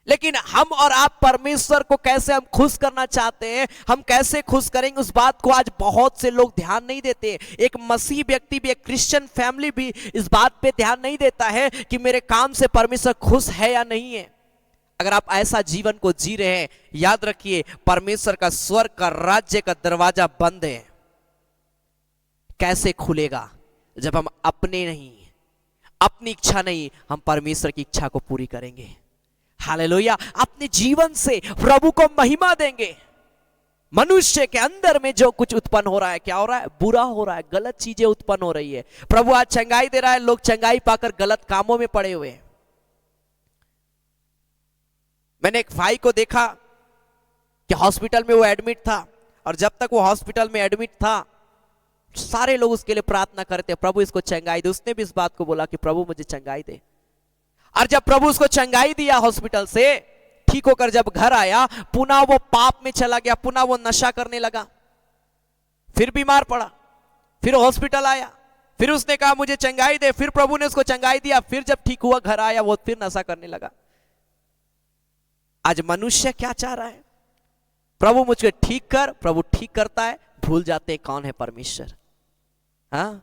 लेकिन हम और आप परमेश्वर को कैसे हम खुश करना चाहते हैं, हम कैसे खुश करेंगे, उस बात को आज बहुत से लोग ध्यान नहीं देते। एक मसीह व्यक्ति भी, एक क्रिश्चियन फैमिली भी इस बात पे ध्यान नहीं देता है कि मेरे काम से परमेश्वर खुश है या नहीं है। अगर आप ऐसा जीवन को जी रहे हैं, याद रखिए परमेश्वर का स्वर्ग का राज्य का दरवाजा बंद है। कैसे खुलेगा? जब हम अपने नहीं, अपनी इच्छा नहीं, हम परमेश्वर की इच्छा को पूरी करेंगे। हालेलुया। अपने जीवन से प्रभु को महिमा देंगे। मनुष्य के अंदर में जो कुछ उत्पन्न हो रहा है, क्या हो रहा है? बुरा हो रहा है, गलत चीजें उत्पन्न हो रही है। प्रभु आज चंगाई दे रहा है, लोग चंगाई पाकर गलत कामों में पड़े हुए हैं। मैंने एक भाई को देखा कि हॉस्पिटल में वो एडमिट था, और जब तक वो हॉस्पिटल में एडमिट था सारे लोग उसके लिए प्रार्थना करते, प्रभु इसको चंगाई दे। उसने भी इस बात को बोला कि प्रभु मुझे चंगाई दे। और जब प्रभु उसको चंगाई दिया हॉस्पिटल से, ठीक होकर जब घर आया, पुनः वो पाप में चला गया, पुनः वो नशा करने लगा, फिर बीमार पड़ा, फिर हॉस्पिटल आया, फिर उसने कहा मुझे चंगाई दे, फिर प्रभु ने उसको चंगाई दिया, फिर जब ठीक हुआ घर आया वो फिर नशा करने लगा। आज मनुष्य क्या चाह रहा है? प्रभु मुझे ठीक कर, प्रभु ठीक करता है, भूल जाते हैं कौन है परमेश्वर। हाँ,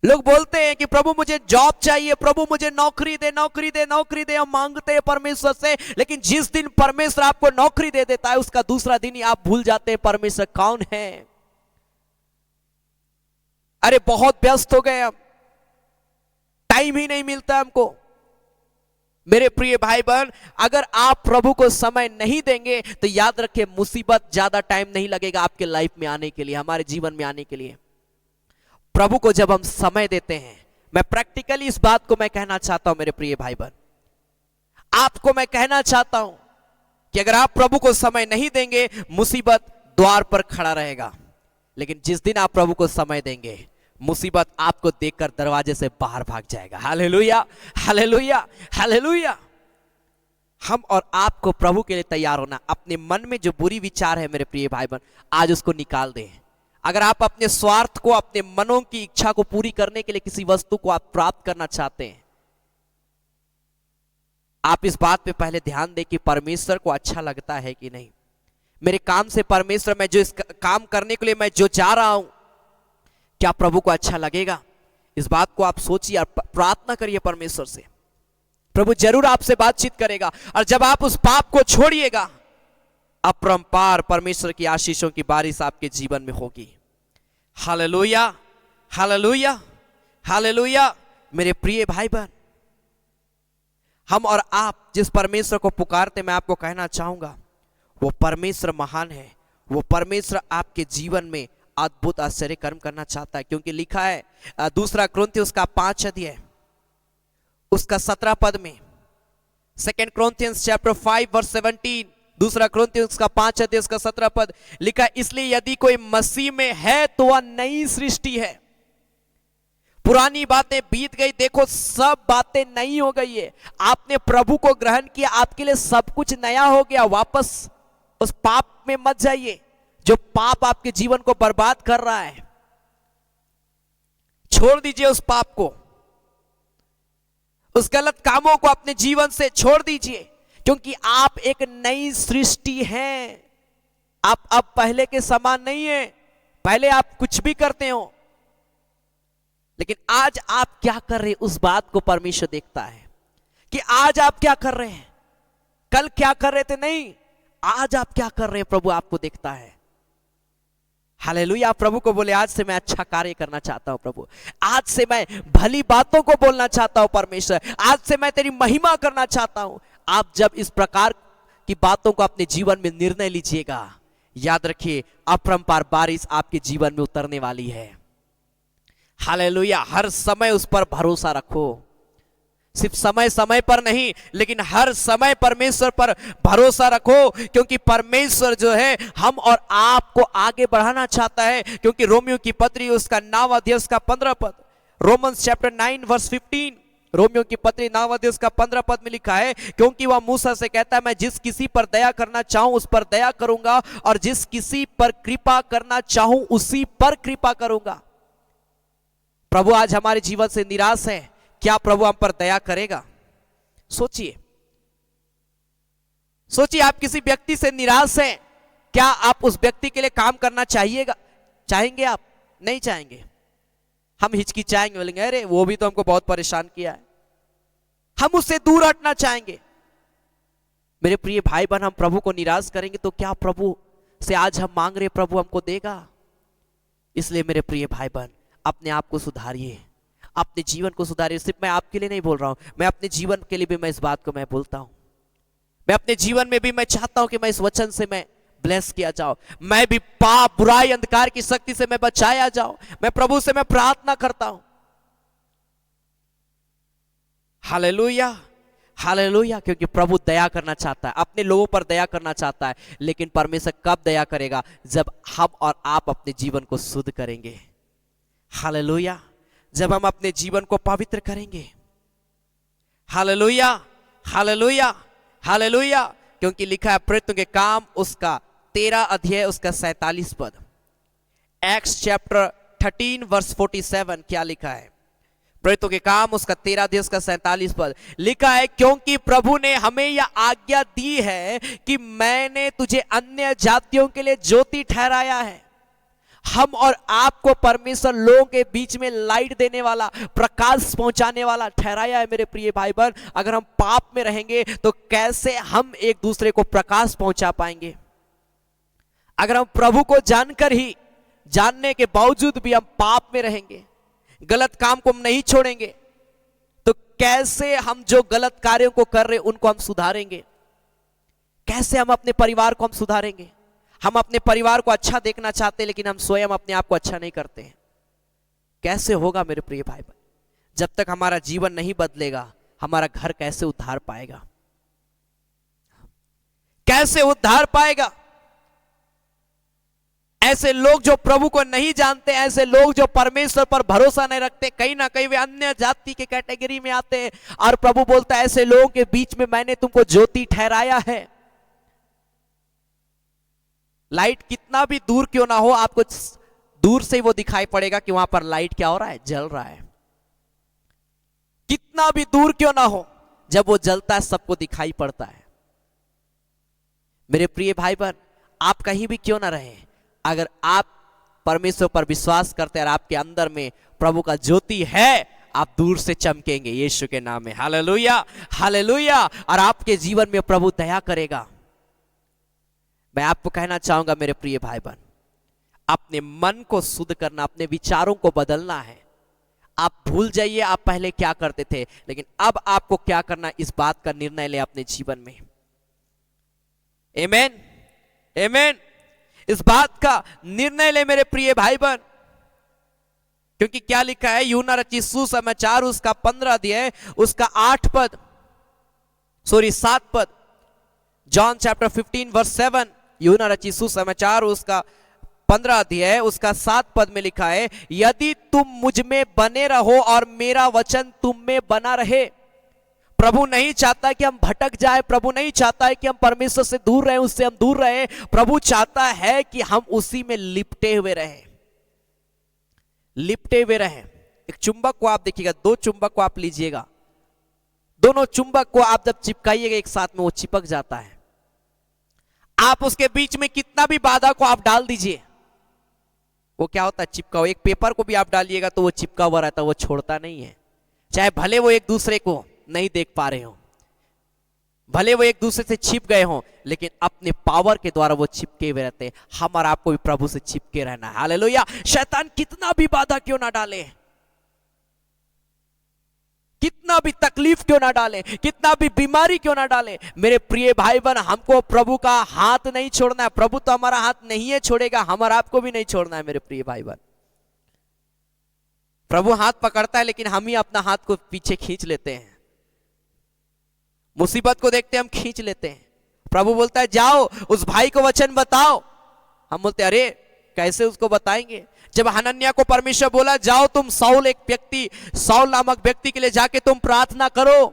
लोग बोलते हैं कि प्रभु मुझे जॉब चाहिए, प्रभु मुझे नौकरी दे, नौकरी दे, नौकरी दे, हम मांगते हैं परमेश्वर से। लेकिन जिस दिन परमेश्वर आपको नौकरी दे देता है, उसका दूसरा दिन ही आप भूल जाते हैं परमेश्वर कौन है। अरे बहुत व्यस्त हो गए, हम टाइम ही नहीं मिलता हमको। मेरे प्रिय भाई बहन, अगर आप प्रभु को समय नहीं देंगे तो याद रखिए मुसीबत ज्यादा टाइम नहीं लगेगा आपके लाइफ में आने के लिए, हमारे जीवन में आने के लिए। प्रभु को जब हम समय देते हैं, मैं प्रैक्टिकली इस बात को मैं कहना चाहता हूं मेरे प्रिय भाई बहन, आपको मैं कहना चाहता हूं कि अगर आप प्रभु को समय नहीं देंगे, मुसीबत द्वार पर खड़ा रहेगा। लेकिन जिस दिन आप प्रभु को समय देंगे, मुसीबत आपको देखकर दरवाजे से बाहर भाग जाएगा। Hallelujah, hallelujah, hallelujah. हम और आपको प्रभु के लिए तैयार होना। अपने मन में जो बुरी विचार है मेरे प्रिय भाई बहन, आज उसको निकाल दें। अगर आप अपने स्वार्थ को, अपने मनों की इच्छा को पूरी करने के लिए किसी वस्तु को आप प्राप्त करना चाहते हैं, आप इस बात पे पहले ध्यान दें कि परमेश्वर को अच्छा लगता है कि नहीं। मेरे काम से परमेश्वर, मैं जो इस काम करने के लिए मैं जो जा रहा हूं, क्या प्रभु को अच्छा लगेगा? इस बात को आप सोचिए और प्रार्थना करिए परमेश्वर से। प्रभु जरूर आपसे बातचीत करेगा, और जब आप उस पाप को छोड़िएगा, अपरंपार परमेश्वर की आशीषों की बारिश आपके जीवन में होगी। Hallelujah, hallelujah, hallelujah. मेरे प्रिय भाई बहन, हम और आप जिस परमेश्वर को पुकारते, मैं आपको कहना चाहूंगा वो परमेश्वर महान है। वो परमेश्वर आपके जीवन में अद्भुत आश्चर्य कर्म करना चाहता है, क्योंकि लिखा है दूसरा कुरिन्थियों उसका 5 अध्याय उसका 17 पद में, 2 Corinthians chapter 5 verse 17, दूसरा कुरिन्थियों उसका 5 अध्याय उसका 17 पद लिखा है, इसलिए यदि कोई मसीह में है तो वह नई सृष्टि है, पुरानी बातें बीत गई, देखो सब बातें नई हो गई है। आपने प्रभु को ग्रहण किया, आपके लिए सब कुछ नया हो गया। वापस उस पाप में मत जाइए जो पाप आपके जीवन को बर्बाद कर रहा है। छोड़ दीजिए उस पाप को, उस गलत कामों को अपने जीवन से छोड़ दीजिए, क्योंकि आप एक नई सृष्टि हैं। आप अब पहले के समान नहीं है। पहले आप कुछ भी करते हो, लेकिन आज आप क्या कर रहे हैं उस बात को परमेश्वर देखता है कि आज आप क्या कर रहे हैं। कल क्या कर रहे थे नहीं, आज आप क्या कर रहे हैं प्रभु आपको देखता है। हालेलुया। आप प्रभु को बोले, आज से मैं अच्छा कार्य करना चाहता हूं प्रभु, आज से मैं भली बातों को बोलना चाहता हूं परमेश्वर, आज से मैं तेरी महिमा करना चाहता हूं। आप जब इस प्रकार की बातों को अपने जीवन में निर्णय लीजिएगा, याद रखिए अपरंपार बारिश आपके जीवन में उतरने वाली है। हालेलुया। हर समय उस पर भरोसा रखो, सिर्फ समय समय पर नहीं, लेकिन हर समय परमेश्वर पर भरोसा रखो, क्योंकि परमेश्वर जो है हम और आपको आगे बढ़ाना चाहता है। क्योंकि रोमियो की पत्री उसका 9 अध्याय उसका 15 पद, रोमन्स चैप्टर 9 वर्स 15, रोमियो की पत्री 9 अध्याय उसका 15 पद में लिखा है, क्योंकि वह मूसा से कहता है, मैं जिस किसी पर दया करना चाहूं उस पर दया करूंगा, और जिस किसी पर कृपा करना चाहूं उसी पर कृपा करूंगा। प्रभु आज हमारे जीवन से निराश है, क्या प्रभु हम पर दया करेगा? सोचिए, सोचिए, आप किसी व्यक्ति से निराश हैं, क्या आप उस व्यक्ति के लिए काम करना चाहेंगे? आप नहीं चाहेंगे। हम हिचकिचाएंगे, बोलेंगे अरे वो भी तो हमको बहुत परेशान किया है, हम उससे दूर हटना चाहेंगे। मेरे प्रिय भाई बहन, हम प्रभु को निराश करेंगे तो क्या प्रभु से आज हम मांग रहे प्रभु हमको देगा? इसलिए मेरे प्रिय भाई बहन, अपने आप को सुधारिए, अपने जीवन को सुधारिए। सिर्फ मैं आपके लिए नहीं बोल रहा हूं, मैं अपने जीवन के लिए भी मैं इस बात को मैं बोलता हूं। मैं अपने जीवन में भी मैं चाहता हूं कि मैं इस वचन से मैं ब्लेस किया जाऊं, मैं भी पाप, बुराई, अंधकार की शक्ति से मैं बचाया जाऊं। मैं प्रभु से मैं प्रार्थना करता हूं। Hallelujah, hallelujah. क्योंकि प्रभु दया करना चाहता है, अपने लोगों पर दया करना चाहता है। लेकिन परमेश्वर कब दया करेगा? जब हम और आप अपने जीवन को शुद्ध करेंगे। हालेलुया, जब हम अपने जीवन को पवित्र करेंगे। Hallelujah, hallelujah, hallelujah. क्योंकि लिखा है प्रेरितों के काम उसका 13 अध्याय उसका 47 पद, एक्ट्स चैप्टर 13 वर्स 47, क्या लिखा है? प्रेरितों के काम उसका 13 अध्याय उसका 47 पद लिखा है, क्योंकि प्रभु ने हमें यह आज्ञा दी है कि मैंने तुझे अन्य जातियों के लिए ज्योति ठहराया है। हम और आपको परमेश्वर लोगों के बीच में लाइट देने वाला, प्रकाश पहुंचाने वाला ठहराया है। मेरे प्रिय भाई बहन, अगर हम पाप में रहेंगे तो कैसे हम एक दूसरे को प्रकाश पहुंचा पाएंगे? अगर हम प्रभु को जानकर ही, जानने के बावजूद भी हम पाप में रहेंगे, गलत काम को हम नहीं छोड़ेंगे, तो कैसे हम जो गलत कार्यों को कर रहे उनको हम सुधारेंगे? कैसे हम अपने परिवार को हम सुधारेंगे? हम अपने परिवार को अच्छा देखना चाहते हैं, लेकिन हम स्वयं अपने आप को अच्छा नहीं करते हैं। कैसे होगा मेरे प्रिय भाई बहन? जब तक हमारा जीवन नहीं बदलेगा, हमारा घर कैसे उद्धार पाएगा? कैसे उद्धार पाएगा? ऐसे लोग जो प्रभु को नहीं जानते, ऐसे लोग जो परमेश्वर पर भरोसा नहीं रखते, कहीं ना कहीं वे अन्य जाति के कैटेगरी में आते हैं। और प्रभु बोलता है, ऐसे लोगों के बीच में मैंने तुमको ज्योति ठहराया है। लाइट कितना भी दूर क्यों ना हो, आपको दूर से वो दिखाई पड़ेगा कि वहां पर लाइट क्या हो रहा है? जल रहा है। कितना भी दूर क्यों ना हो, जब वो जलता है सबको दिखाई पड़ता है। मेरे प्रिय भाई बहन, आप कहीं भी क्यों ना रहें, अगर आप परमेश्वर पर विश्वास करते हैं और आपके अंदर में प्रभु का ज्योति है, आप दूर से चमकेंगे यीशु के नाम में। Hallelujah, hallelujah. और आपके जीवन में प्रभु दया करेगा। मैं आपको कहना चाहूंगा मेरे प्रिय भाई बहन, अपने मन को शुद्ध करना, अपने विचारों को बदलना है। आप भूल जाइए आप पहले क्या करते थे, लेकिन अब आपको क्या करना, इस बात का निर्णय ले अपने जीवन में। आमीन, आमीन। इस बात का निर्णय ले मेरे प्रिय भाई बहन, क्योंकि क्या लिखा है? यूहन्ना रचित सुसमाचार उसका 15 अध्याय उसका 7 पद, जॉन चैप्टर 15 वर्स 7, यूहन्ना रचित सुसमाचार उसका 15 अध्याय उसका 7 पद में लिखा है, यदि तुम मुझ में बने रहो और मेरा वचन तुम में बना रहे। प्रभु नहीं चाहता कि हम भटक जाए, प्रभु नहीं चाहता है कि हम परमेश्वर से दूर रहें, उससे हम दूर रहें। प्रभु चाहता है कि हम उसी में लिपटे हुए रहें, लिपटे हुए रहें। एक चुंबक को आप देखिएगा, 2 चुंबक को आप लीजिएगा, दोनों चुंबक को आप जब चिपकाइएगा एक साथ में, वो चिपक जाता है। आप उसके बीच में कितना भी बाधा को आप डाल दीजिए, वो क्या होता है? चिपका हुआ। एक पेपर को भी आप डालिएगा तो वो चिपका हुआ रहता है, वो छोड़ता नहीं है। चाहे भले वो एक दूसरे को नहीं देख पा रहे हो, भले वो एक दूसरे से छिप गए हों, लेकिन अपने पावर के द्वारा वो चिपके हुए रहते हैं। हम और आपको भी प्रभु से चिपके रहना है। हालेलुया। शैतान कितना भी बाधा क्यों ना डाले, कितना भी तकलीफ क्यों ना डाले, कितना भी बीमारी क्यों ना डाले, मेरे प्रिय भाई बहन, हमको प्रभु का हाथ नहीं छोड़ना है। प्रभु तो हमारा हाथ नहीं है छोड़ेगा, हम और आपको भी नहीं छोड़ना है मेरे प्रिय भाई बहन। प्रभु हाथ पकड़ता है, लेकिन हम ही अपना हाथ को पीछे खींच लेते हैं। मुसीबत को देखते हम खींच लेते हैं। प्रभु बोलता है जाओ उस भाई को वचन बताओ, हम बोलते अरे कैसे उसको बताएंगे। जब हनन्याह को परमेश्वर बोला जाओ तुम साउल नामक व्यक्ति के लिए जाके तुम प्रार्थना करो,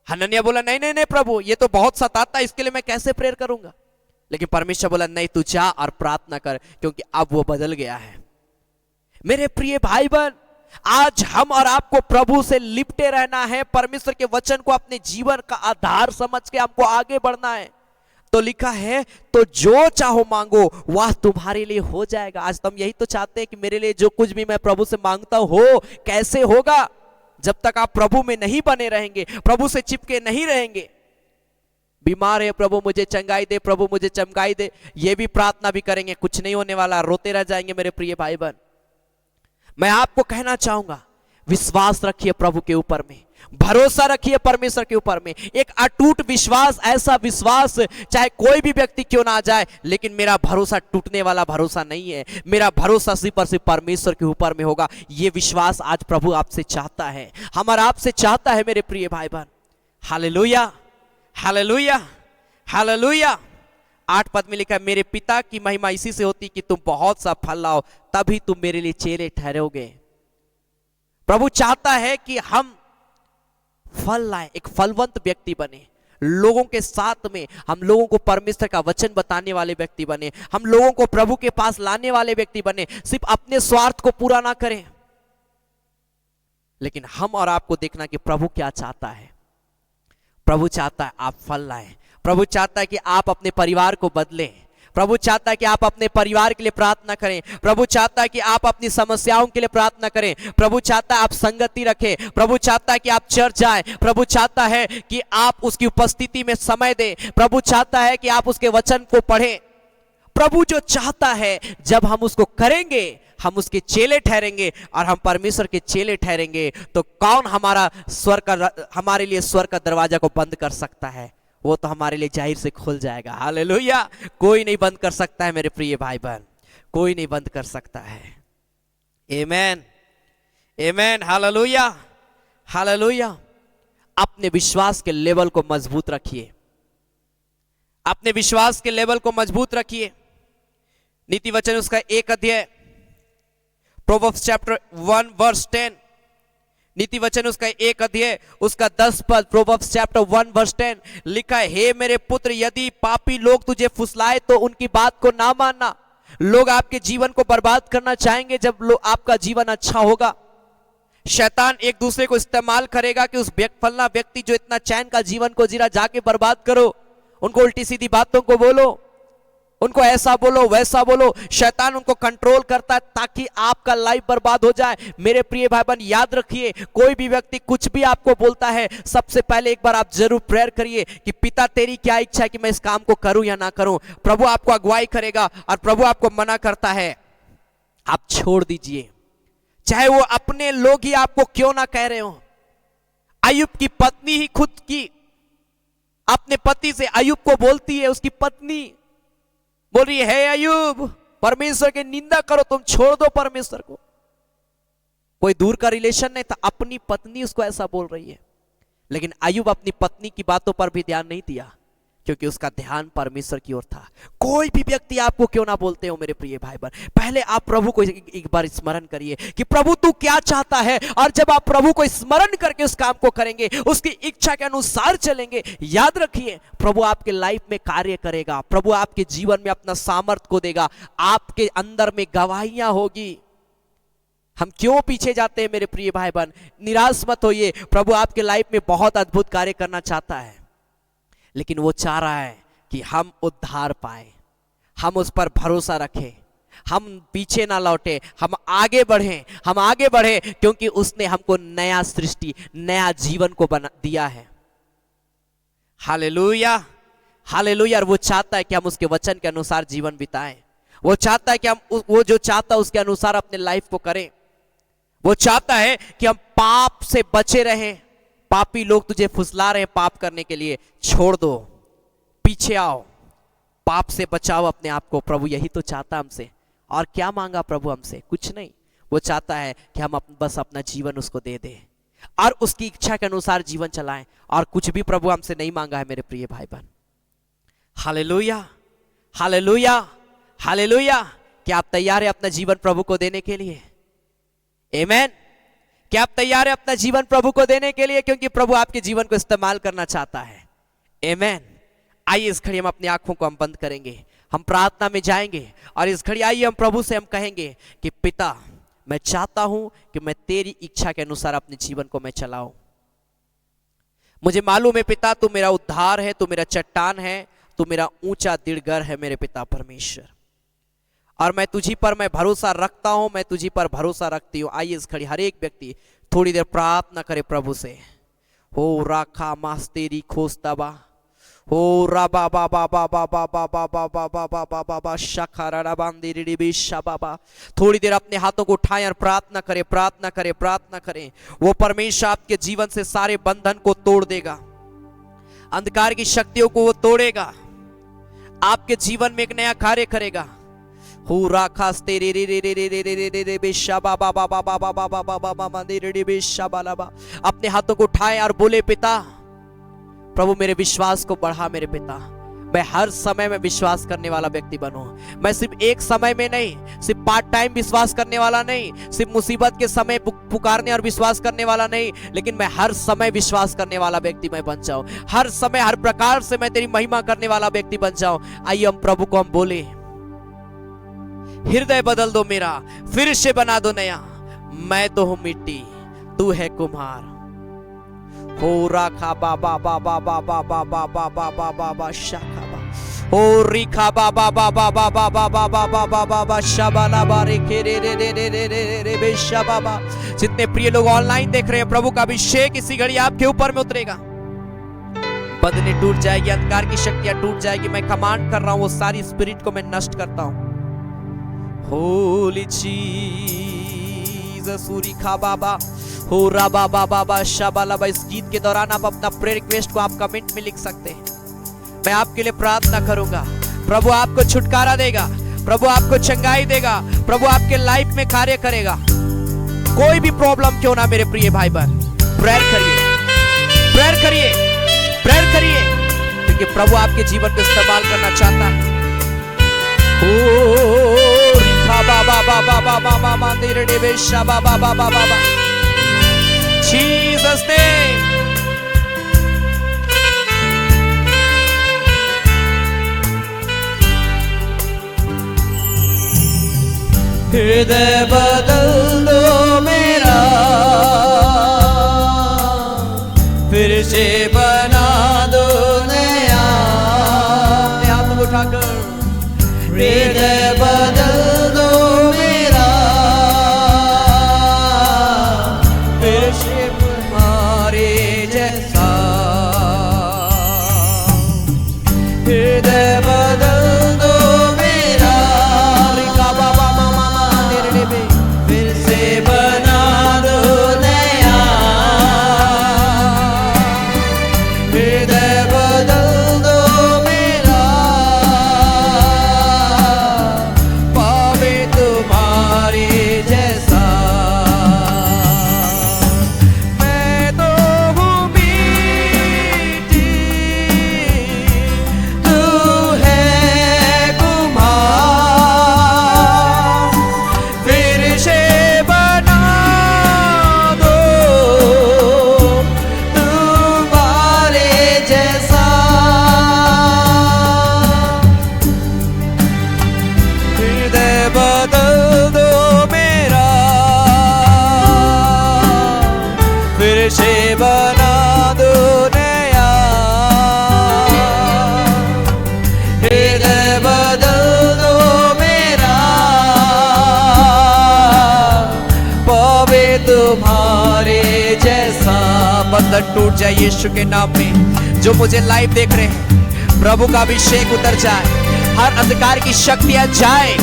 हनन्याह बोला नहीं नहीं नहीं प्रभु, ये तो बहुत सताता है, इसके लिए मैं कैसे प्रेयर करूंगा। लेकिन परमेश्वर बोला नहीं, तू जा और प्रार्थना कर, क्योंकि अब वो बदल गया है। मेरे प्रिय भाई बहन, आज हम और आपको प्रभु से लिपटे रहना है, परमेश्वर के वचन को अपने जीवन का आधार समझ के हमको आगे बढ़ना है। तो लिखा है, तो जो चाहो मांगो वह तुम्हारे लिए हो जाएगा। आज तो हम यही तो चाहते हैं कि मेरे लिए जो कुछ भी मैं प्रभु से मांगता हूं हो। कैसे होगा? जब तक आप प्रभु में नहीं बने रहेंगे, प्रभु से चिपके नहीं रहेंगे। बीमार है, प्रभु मुझे चंगाई दे, प्रभु मुझे चमकाई दे, ये भी प्रार्थना भी करेंगे, कुछ नहीं होने वाला, रोते रह जाएंगे मेरे प्रिय भाई बहन। मैं आपको कहना चाहूंगा, विश्वास रखिए प्रभु के ऊपर में, भरोसा रखिए परमेश्वर के ऊपर में। एक अटूट विश्वास, ऐसा विश्वास चाहे कोई भी व्यक्ति क्यों ना आ जाए, लेकिन मेरा भरोसा टूटने वाला भरोसा नहीं है। मेरा भरोसा सिर्फ और सिर्फ परमेश्वर के ऊपर में होगा। यह विश्वास आज प्रभु आपसे चाहता है, हमारा आपसे चाहता है मेरे प्रिय भाई बहन। Hallelujah, hallelujah, hallelujah. 8 पद में लिखा है, मेरे पिता की महिमा इसी से होती कि तुम बहुत सा फल लाओ, तभी तुम मेरे लिए चेले ठहरोगे। प्रभु चाहता है कि हम फल लाएं, एक फलवंत व्यक्ति बने, लोगों के साथ में हम लोगों को परमेश्वर का वचन बताने वाले व्यक्ति बने, हम लोगों को प्रभु के पास लाने वाले व्यक्ति बने। सिर्फ अपने स्वार्थ को पूरा ना करें, लेकिन हम और आपको देखना कि प्रभु क्या चाहता है। प्रभु चाहता है आप फल लाएं, प्रभु चाहता है कि आप अपने परिवार को बदलें, प्रभु चाहता है कि आप अपने परिवार के लिए प्रार्थना करें, प्रभु चाहता है कि आप अपनी समस्याओं के लिए प्रार्थना करें, प्रभु चाहता है आप संगति रखें, प्रभु चाहता है कि आप चर्च जाएं, प्रभु चाहता है कि आप उसकी उपस्थिति में समय दें, प्रभु चाहता है कि आप उसके वचन को पढ़ें। प्रभु जो चाहता है, जब हम उसको करेंगे, हम उसके चेले ठहरेंगे और हम परमेश्वर के चेले ठहरेंगे, तो कौन हमारे लिए स्वर्ग का दरवाजा को बंद कर सकता है? वो तो हमारे लिए जाहिर से खुल जाएगा। हालेलुया। कोई नहीं बंद कर सकता है मेरे प्रिय भाई बहन, कोई नहीं बंद कर सकता है। आमेन, आमेन, हालेलुया, हालेलुया। अपने विश्वास के लेवल को मजबूत रखिए, अपने विश्वास के लेवल को मजबूत रखिए। नीति वचन उसका 1 अध्याय, प्रोवर्ब्स चैप्टर 1 वर्स 10, नीति वचन उसका 1 अध्याय उसका 10 पद, प्रोवर्ब्स चैप्टर 1 वर्स 10 लिखा है, हे मेरे पुत्र, यदि पापी लोग तुझे फुसलाए तो उनकी बात को ना मानना। लोग आपके जीवन को बर्बाद करना चाहेंगे जब आपका जीवन अच्छा होगा। शैतान एक दूसरे को इस्तेमाल करेगा कि उस फलना व्यक्ति जो इतना चैन का जीवन को जीरा, जाके बर्बाद करो, उनको उल्टी सीधी बातों को बोलो, उनको ऐसा बोलो वैसा बोलो। शैतान उनको कंट्रोल करता है ताकि आपका लाइफ बर्बाद हो जाए। मेरे प्रिय भाई बहन, याद रखिए, कोई भी व्यक्ति कुछ भी आपको बोलता है, सबसे पहले एक बार आप जरूर प्रेयर करिए कि पिता तेरी क्या इच्छा है कि मैं इस काम को करूं या ना करूं। प्रभु आपको अगुवाई करेगा और प्रभु आपको मना करता है, आप छोड़ दीजिए, चाहे वो अपने लोग ही आपको क्यों ना कह रहे हो। अय्यूब की पत्नी ही खुद की अपने पति से अय्यूब को बोलती है, उसकी पत्नी बोल रही है, अय्यूब परमेश्वर की निंदा करो, तुम छोड़ दो परमेश्वर को। कोई दूर का रिलेशन नहीं था, अपनी पत्नी उसको ऐसा बोल रही है। लेकिन अय्यूब अपनी पत्नी की बातों पर भी ध्यान नहीं दिया, क्योंकि उसका ध्यान परमेश्वर की ओर था। कोई भी व्यक्ति आपको क्यों ना बोलते हो मेरे प्रिय भाई बहन, पहले आप प्रभु को एक बार स्मरण करिए कि प्रभु तू क्या चाहता है। और जब आप प्रभु को स्मरण करके उस काम को करेंगे, उसकी इच्छा के अनुसार चलेंगे, याद रखिए प्रभु आपके लाइफ में कार्य करेगा, प्रभु आपके जीवन में अपना सामर्थ को देगा, आपके अंदर में गवाहियां होगी। हम क्यों पीछे जाते हैं मेरे प्रिय भाई बहन? निराश मत होइए, प्रभु आपके लाइफ में बहुत अद्भुत कार्य करना चाहता है, लेकिन वो चाह रहा है कि हम उद्धार पाए, हम उस पर भरोसा रखें, हम पीछे ना लौटे, हम आगे बढ़ें, हम आगे बढ़े, क्योंकि उसने हमको नया सृष्टि, नया जीवन को बना दिया है। Hallelujah, hallelujah. और वो चाहता है कि हम उसके वचन के अनुसार जीवन बिताएं, वो चाहता है कि हम वो जो चाहता है उसके अनुसार अपने लाइफ को करें। वो चाहता है कि हम पाप से बचे रहें। पापी लोग तुझे फुसला रहे हैं पाप करने के लिए, छोड़ दो, पीछे आओ, पाप से बचाओ अपने आप को। प्रभु यही तो चाहता हमसे। और क्या मांगा प्रभु हमसे? कुछ नहीं। वो चाहता है कि हम बस अपना जीवन उसको दे दें और उसकी इच्छा के अनुसार जीवन चलाएं, और कुछ भी प्रभु हमसे नहीं मांगा है मेरे प्रिय भाई बहन। Hallelujah, hallelujah, hallelujah. क्या आप तैयार हैं अपना जीवन प्रभु को देने के लिए? आमेन। क्या आप तैयार हैं अपना जीवन प्रभु को देने के लिए? क्योंकि प्रभु आपके जीवन को इस्तेमाल करना चाहता है। आमेन। आइए इस घड़ी हम अपनी आंखों को हम बंद करेंगे, हम प्रार्थना में जाएंगे, और इस घड़ी आइए हम प्रभु से हम कहेंगे कि पिता, मैं चाहता हूं कि मैं तेरी इच्छा के अनुसार अपने जीवन को मैं चलाऊं। मुझे मालूम है पिता, तू मेरा उद्धार है, तू मेरा चट्टान है, तू मेरा ऊंचा दृढ़ है मेरे पिता परमेश्वर, और मैं तुझी पर मैं भरोसा रखता हूं, मैं तुझी पर भरोसा रखती हूं। आइए इस घड़ी हर एक व्यक्ति थोड़ी देर प्रार्थना करे प्रभु से। हो राखा मास तेरी खोस्तबा, हो राबा बाबा बाबा बाबा बाबा बाबा बाबा बाबा शखारा बांदी बाबा। थोड़ी देर अपने हाथों को उठाएं और प्रार्थना करें, प्रार्थना करें, प्रार्थना करें। वो परमेश्वर आपके जीवन से सारे बंधन को तोड़ देगा, अंधकार की शक्तियों को वो तोड़ेगा, आपके जीवन में एक नया कार्य करेगा। हो राखास तेरे रे रे रे रे रे रे रे रे रे बेशा बाबा बाबा बाबा बाबा बाबा बाबा रे रे बेशा बाबा। अपने हाथों को उठाएं और बोले, पिता प्रभु मेरे विश्वास को बढ़ा मेरे पिता। मैं हर समय में विश्वास करने वाला व्यक्ति बनूं। मैं सिर्फ एक समय में नहीं, सिर्फ पार्ट टाइम विश्वास करने वाला नहीं, सिर्फ मुसीबत के समय पुकारने और विश्वास करने वाला नहीं, लेकिन मैं हर समय विश्वास करने वाला व्यक्ति मैं बन जाऊं। हर समय हर प्रकार से मैं तेरी महिमा करने वाला व्यक्ति बन जाऊं। आइए हम प्रभु को हम बोले, हृदय बदल दो मेरा, फिर से बना दो नया। मैं तो हूं मिट्टी, तू है कुम्हार। हो राखा बाबा बाबा बाबा बाबा बाबा बाबा शाखा बा, हो रिखा बाबा बाबा बाबा बाबा बाबा बाबा शाबाला बारे के रे रे रे रे रे रे रे बेशा बाबा। जितने प्रिय लोग ऑनलाइन देख रहे हैं, प्रभु का अभिषेक इसी घड़ी आपके ऊपर में उतरेगा। बंधने टूट जाएगी, अंधकार की शक्तियां टूट जाएगी। मैं कमांड कर रहा हूं, वो सारी स्पिरिट को मैं नष्ट करता हूं। होली जीसस रिखा बाबा, हो राबा बाबा बाबा शाबाला। इस गीत के दौरान आप अपना प्रेयर रिक्वेस्ट को आप कमेंट में लिख सकते हैं। मैं आपके लिए प्रार्थना करूंगा। प्रभु आपको छुटकारा देगा, प्रभु आपको चंगाई देगा, प्रभु आपके लाइफ में कार्य करेगा। कोई भी प्रॉब्लम क्यों ना मेरे प्रिय भाई बहन, प्रेयर करिए, प्रेयर करिए, प्रेयर करिए, क्योंकि प्रभु आपके जीवन को इस्तेमाल करना चाहता है। ओ रिखा बाबा बाबा बाबा बाबा तेरे देवेशा बाबा बाबा बाबा। Jesus name. हृदय बदल दो मेरा, फिर से बना दो नया। हाथ उठाकर हृदय बदल दो मेरा, फिर से तुम्हारे जैसा। हृदय बदल दो मेरा, बाबा मामा तेरे में फिर से बना दो नया। हृदय बदल दो मेरा, पावे तुम्हारे जैसा। मैं तो हूँ मिट्टी, तू है कुम्हार। फिर से बना दो तुम्हारे जैसा। हृदय बदल दो मेरा, फिर से बना दो नया। हृदय बदल दो मेरा, पावे तुम्हारे जैसा। बंधन टूट जाए यीशु के नाम में। जो मुझे लाइव देख रहे हैं, प्रभु का अभिषेक उतर जाए, हर अंधकार की शक्तियां जाए।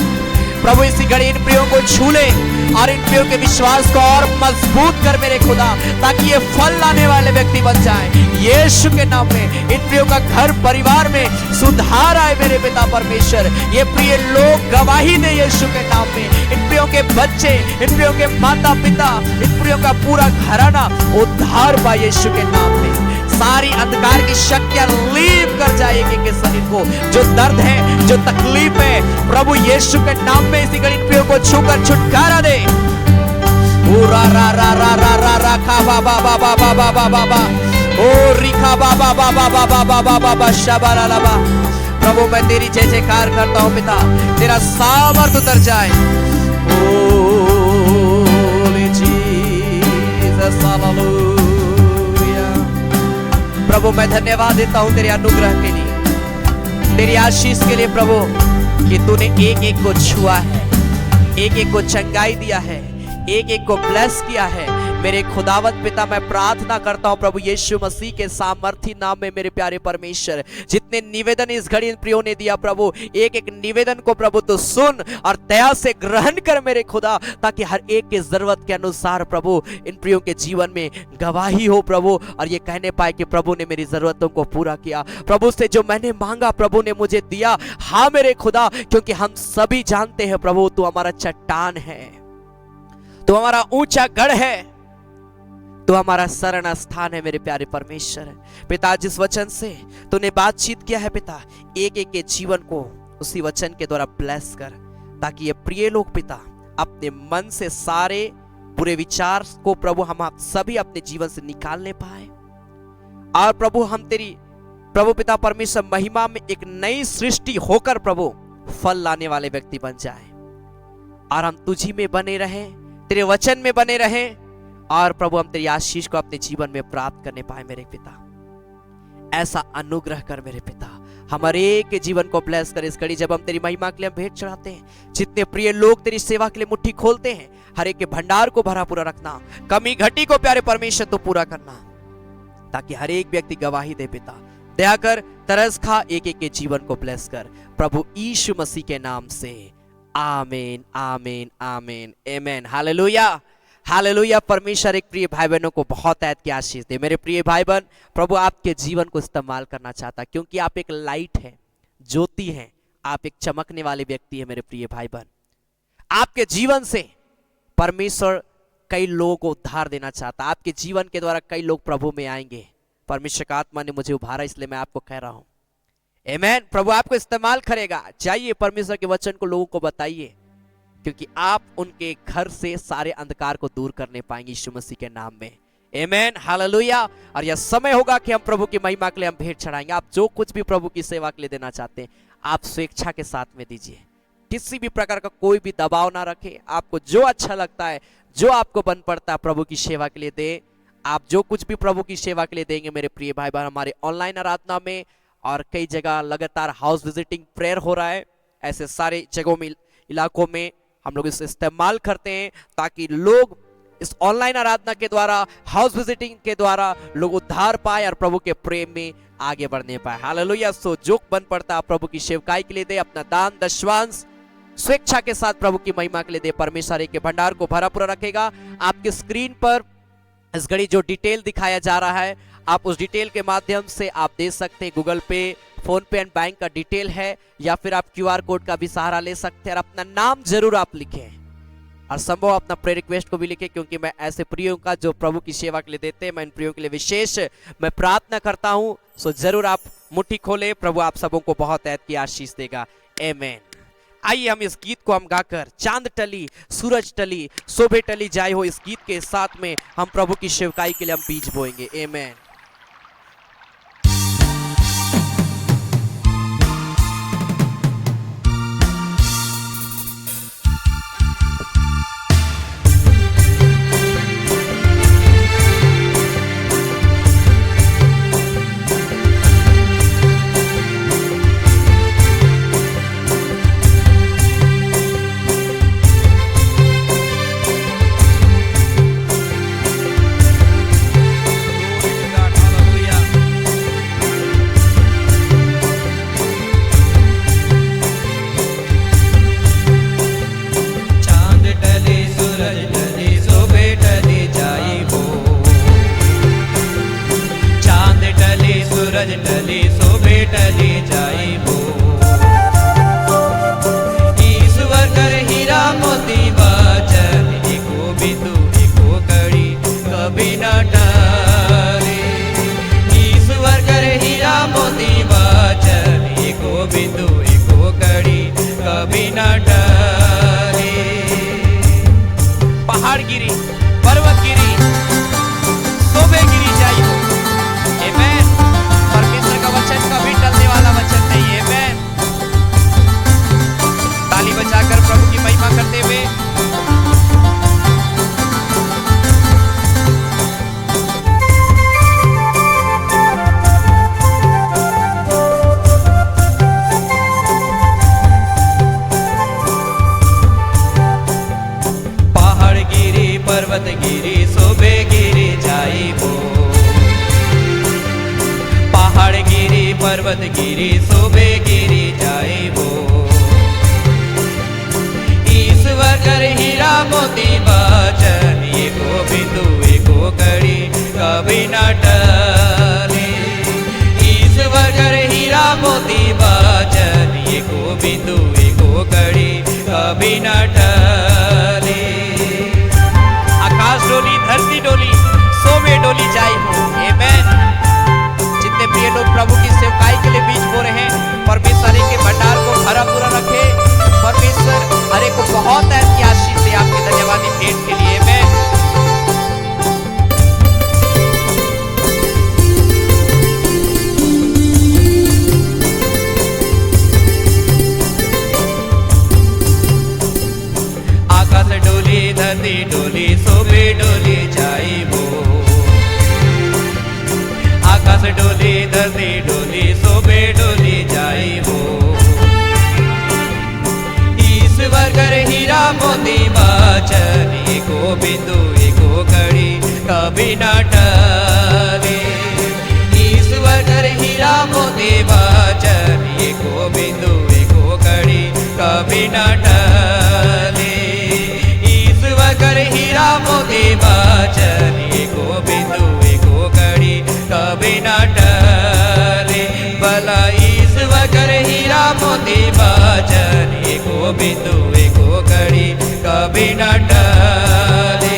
प्रभु इसी घड़ी इन प्रियों को छू ले और इन प्रियों के विश्वास को और मजबूत कर मेरे खुदा, ताकि ये फल लाने वाले व्यक्ति बन जाए यीशु के नाम में। इन प्रियों का घर परिवार में सुधार आए मेरे पिता परमेश्वर। ये प्रिय लोग गवाही दे यीशु के नाम में। इन प्रियों के बच्चे, इन प्रियों के माता पिता, इन प्रियों का पूरा घराना उद्धार पाए यीशु के नाम में। सारी अंधकार की शक्तियां लीव कर जाएगी के शरीर को। जो दर्द है, जो तकलीफ है, प्रभु यीशु के नाम में इसी घड़ी प्रियों को छूकर छुटकारा दे। रा रा रा रा रा रा रा खा बाबा बाबा बाबा बाबा, ओ रिखा बाबा बाबा बाबा बाबा बाबा शबाला लबा। प्रभु मैं तेरी जय जयकार करता हूँ पिता, तेरा सामर्थ उतर जाए। ओ मैं धन्यवाद देता हूं तेरे अनुग्रह के लिए, तेरी आशीष के लिए प्रभु, कि तूने एक एक को छुआ है, एक एक को चंगाई दिया है, एक एक को ब्लेस किया है। मेरे खुदावत पिता, मैं प्रार्थना करता हूं प्रभु यीशु मसीह के सामर्थी नाम में मेरे प्यारे परमेश्वर, जितने निवेदन इस घड़ी इन प्रियों ने दिया प्रभु, एक एक निवेदन को प्रभु तो सुन और दया से ग्रहण कर मेरे खुदा, ताकि हर एक की जरूरत के अनुसार प्रभु इन प्रियों के जीवन में गवाही हो प्रभु, और ये कहने पाए कि प्रभु ने मेरी जरूरतों को पूरा किया। प्रभु से जो मैंने मांगा प्रभु ने मुझे दिया। हाँ मेरे खुदा, क्योंकि हम सभी जानते हैं प्रभु तू हमारा चट्टान है, तू हमारा ऊंचा गढ़ है, तो हमारा शरण स्थान है मेरे प्यारे परमेश्वर। पिता, जिस वचन से तूने बातचीत किया है पिता, एक एक के जीवन को उसी वचन के द्वारा ब्लेस कर, ताकि ये प्रिय लोग पिता अपने मन से सारे बुरे विचार को प्रभु हम आप सभी अपने जीवन से निकालने पाए, और प्रभु हम तेरी प्रभु पिता परमेश्वर महिमा में एक नई सृष्टि होकर प्रभु फल लाने वाले व्यक्ति बन जाए, और हम तुझी में बने रहें, तेरे वचन में बने रहें, और प्रभु हम तेरी आशीष को अपने जीवन में प्राप्त करने पाए मेरे पिता। ऐसा अनुग्रह कर मेरे पिता, हमारे एक के जीवन को ब्लेस कर। इस घड़ी जब हम तेरी महिमा के लिए हम भेंट चढ़ाते हैं, जितने प्रिय लोग तेरी सेवा के लिए मुट्ठी खोलते हैं, हर एक के भंडार को भरा पूरा रखना, कमी घटी को प्यारे परमेश्वर तो पूरा करना, ताकि हर एक व्यक्ति गवाही दे पिता। दया कर, तरस खा, एक एक के जीवन को ब्लेस कर प्रभु यीशु मसीह के नाम से। आमीन आमीन आमीन आमीन। Hallelujah hallelujah. परमेश्वर एक प्रिय भाई बहनों को बहुत ऐद की आशीष दे। मेरे प्रिय भाई बहन, प्रभु आपके जीवन को इस्तेमाल करना चाहता, क्योंकि आप एक लाइट है, ज्योति है, आप एक चमकने वाले व्यक्ति है मेरे प्रिय भाई बहन। आपके जीवन से परमेश्वर कई लोगों को उद्धार देना चाहता, आपके जीवन के द्वारा कई लोग प्रभु में आएंगे। परमेश्वर का आत्मा ने मुझे उभारा, इसलिए मैं आपको कह रहा हूं आमीन। प्रभु आपको इस्तेमाल करेगा। जाइए परमेश्वर के वचन को लोगों को बताइए, क्योंकि आप उनके घर से सारे अंधकार को दूर करने पाएंगे यीशु मसीह के नाम में। आमीन हालेलुया। और यह समय होगा कि हम प्रभु की महिमा के लिए हम भेंट चढ़ाएंगे। आप जो कुछ भी प्रभु की सेवा के लिए देना चाहते हैं, आप स्वेच्छा के साथ में दीजिए, किसी भी प्रकार का कोई भी दबाव ना रखें। आपको जो अच्छा लगता है, जो आपको बन पड़ता है प्रभु की सेवा के लिए दे। आप जो कुछ भी प्रभु की सेवा के लिए देंगे मेरे प्रिय भाई बहन, हमारे ऑनलाइन आराधना में और कई जगह लगातार हाउस विजिटिंग प्रेयर हो रहा है, ऐसे सारे जगहों में इलाकों में हम लोग इसे इस्तेमाल करते हैं, ताकि लोग इस ऑनलाइन आराधना के द्वारा, हाउस विजिटिंग के द्वारा लोग उद्धार पाए और प्रभु के प्रेम में आगे बढ़ने पाए। हालेलुया। सो जो बन पड़ता है प्रभु की सेवकाई के लिए दे, अपना दान दशवांश स्वेच्छा के साथ प्रभु की महिमा के लिए दे। परमेश्वर के भंडार को भरा पूरा रखेगा। आपके स्क्रीन पर इस घड़ी जो डिटेल दिखाया जा रहा है, आप उस डिटेल के माध्यम से आप दे सकते हैं। गूगल पे, फोन पे एंड बैंक का डिटेल है, या फिर आप QR कोड का भी सहारा ले सकते हैं। और अपना नाम जरूर आप लिखें, और संभव अपना प्रे रिक्वेस्ट को भी लिखें, क्योंकि मैं ऐसे प्रियों का जो प्रभु की सेवा के लिए देते हैं, मैं इन प्रियों के लिए विशेष मैं प्रार्थना करता हूं। सो जरूर आप मुट्ठी खोले, प्रभु आप सबों को बहुत ऐद की आशीष देगा। आमीन। आइए हम इस गीत को हम गाकर, चांद टली सूरज टली शोभे टली जाए हो, इस गीत के साथ में हम प्रभु की सेवकाई के लिए हम बीज बोएंगे। आमीन। पहाड़ गिरी, पर्वत गिरी, शोभे गिरी जाई हो। आमीन। परमेश्वर का वचन कभी टलने वाला वचन नहीं है। आमीन। ताली बजाकर प्रभु की महिमा करते हुए पर्वत गिरी शोभे गिरी जाइबो पहाड़ गिरी पर्वत गिरी शोभे गिरी जाइबो ईश्वर कर हीरा मोती वचन एको बिंदु एको कड़ी कभी न टले ईश्वर कर हीरा मोती वचन एको बिंदु एको कड़ी कभी न टले आकाश डोली धरती डोली सोवे डोली जाई हो आमेन। जितने प्रिय लोग प्रभु की सेवकाई के लिए बीच बो रहे हैं परमेश्वर के भंडार को भरा पूरा रखे परमेश्वर हरे को बहुत ऐसी आशीष दे आपके धन्यवादी भेंट के लिए आमेन। आकाश डोली धरती डोली शोभे डोली जाइबो आकाश डोली धरती डोली शोभे डोली जाइबो ईश्वर कर हीरा मोती वचन एको बिंदु एको कड़ी कभी न टले ईश्वर कर हीरा मोती वचन एको बिंदु एको कड़ी कभी न टले ईश्वर कर हीरा मोती वचन एको बिंदु एको कड़ी कभी न टले भला ईश्वर कर हीरा मोती वचन एको बिंदु एको कड़ी कभी न टले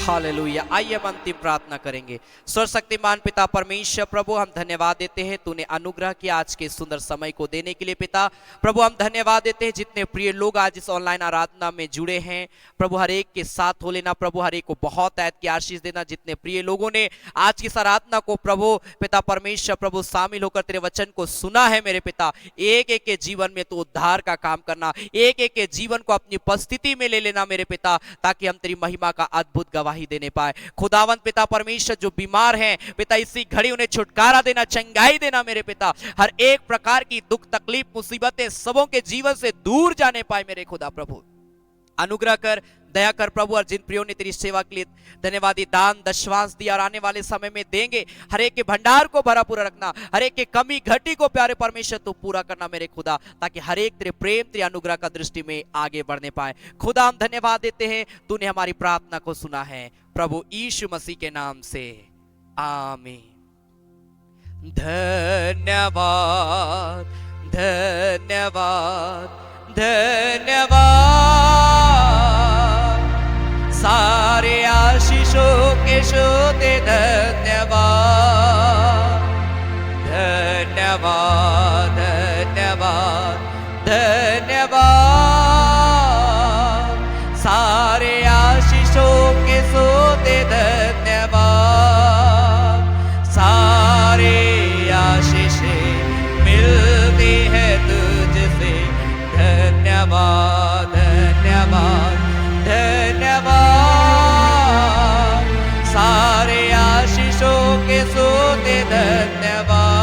हालेलुया। आइए हम अंतिम प्रार्थना करेंगे। सर्वशक्तिमान पिता परमेश्वर प्रभु हम धन्यवाद देते हैं तूने अनुग्रह किया आज के सुंदर समय को देने के लिए पिता प्रभु हम धन्यवाद देते हैं जितने प्रिय लोग आज इस ऑनलाइन आराधना में जुड़े हैं प्रभु हर एक के साथ हो लेना प्रभु हर एक को बहुत ऐत की आशीष देना जितने प्रिय लोगों ने आज की इस आराधना को प्रभु पिता परमेश्वर प्रभु शामिल होकर तेरे वचन को सुना है मेरे पिता एक एक के जीवन में तो उद्धार का काम करना एक एक के जीवन को अपनी उपस्थिति में ले लेना मेरे पिता ताकि हम तेरी महिमा का अद्भुत गवाही देने पाए खुदावंत पिता परमेश्वर जो बीमार हैं पिता इसी घड़ी उन्हें छुटकारा देना चंगाई देना मेरे पिता हर एक प्रकार की दुख तकलीफ मुसीबतें सबों के जीवन से दूर जाने पाए मेरे खुदा प्रभु अनुग्रह कर दया कर प्रभु और जिन प्रियों ने तेरी सेवा के लिए धन्यवादी दान दशवांश दिया और आने वाले समय में देंगे हर एक के भंडार को भरा पूरा रखना हर एक के कमी घटी को प्यारे परमेश्वर तू पूरा करना मेरे खुदा ताकि हर एक तेरे प्रेम तेरे अनुग्रह का दृष्टि में आगे बढ़ने पाए खुदा हम धन्यवाद देते हैं तूने हमारी प्रार्थना को सुना है प्रभु यीशु मसीह के नाम से आमीन। धन्यवाद धन्यवाद धन्यवाद सारे आशीषों के शोते धन्यवाद धन्यवाद धन्यवाद धन्यवाद सारे आशीषों के सोते धन्यवाद सारे आशीषें मिलती है तुझसे धन्यवाद धन्यवाद धन्यवाद सारे आशीषों के सोते धन्यवाद।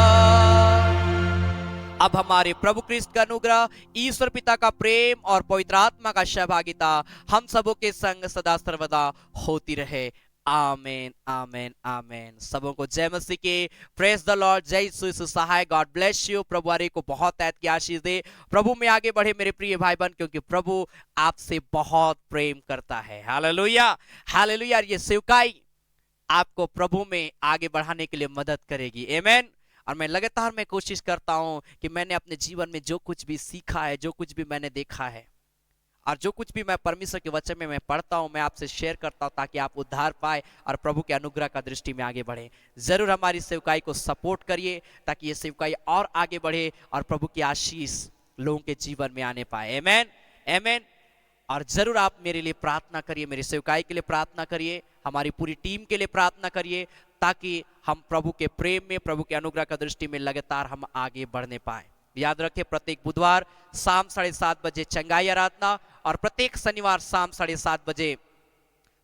अब हमारे प्रभु क्रिस्त का अनुग्रह ईश्वर पिता का प्रेम और पवित्र आत्मा का सहभागिता हम सबों के संग सदा सर्वदा होती रहे आमेन आमेन आमेन। सबों को जय मसीह के प्रेज द लॉर्ड जय यीशु सहाय गॉड ब्लेस यू प्रभु हरे को बहुत ऐत की आशीष दे प्रभु में आगे बढ़े मेरे प्रिय भाई बहन क्योंकि प्रभु आपसे बहुत प्रेम करता है हालेलुया हालेलुया। ये सेवकाई आपको प्रभु में आगे बढ़ाने के लिए मदद करेगी आमेन। और मैं लगातार मैं कोशिश करता हूं कि मैंने अपने जीवन में जो कुछ भी सीखा है जो कुछ भी मैंने देखा है और जो कुछ भी मैं परमेश्वर के वचन में मैं पढ़ता हूं मैं आपसे शेयर करता हूं ताकि आप उद्धार पाए और प्रभु के अनुग्रह का दृष्टि में आगे बढ़े। जरूर हमारी सेवकाई को सपोर्ट करिए ताकि ये सेवकाई और आगे बढ़े और प्रभु की आशीष लोगों के जीवन में आने पाए आमेन आमेन। और जरूर आप मेरे लिए प्रार्थना करिए मेरी सेवकाई के लिए प्रार्थना करिए हमारी पूरी टीम के लिए प्रार्थना करिए ताकि हम प्रभु के प्रेम में, प्रभु के अनुग्रह का दृष्टि में लगातार हम आगे बढ़ने पाए। याद रखें, प्रत्येक बुधवार शाम 7:30 बजे चंगाई आराधना और प्रत्येक शनिवार शाम 7:30 बजे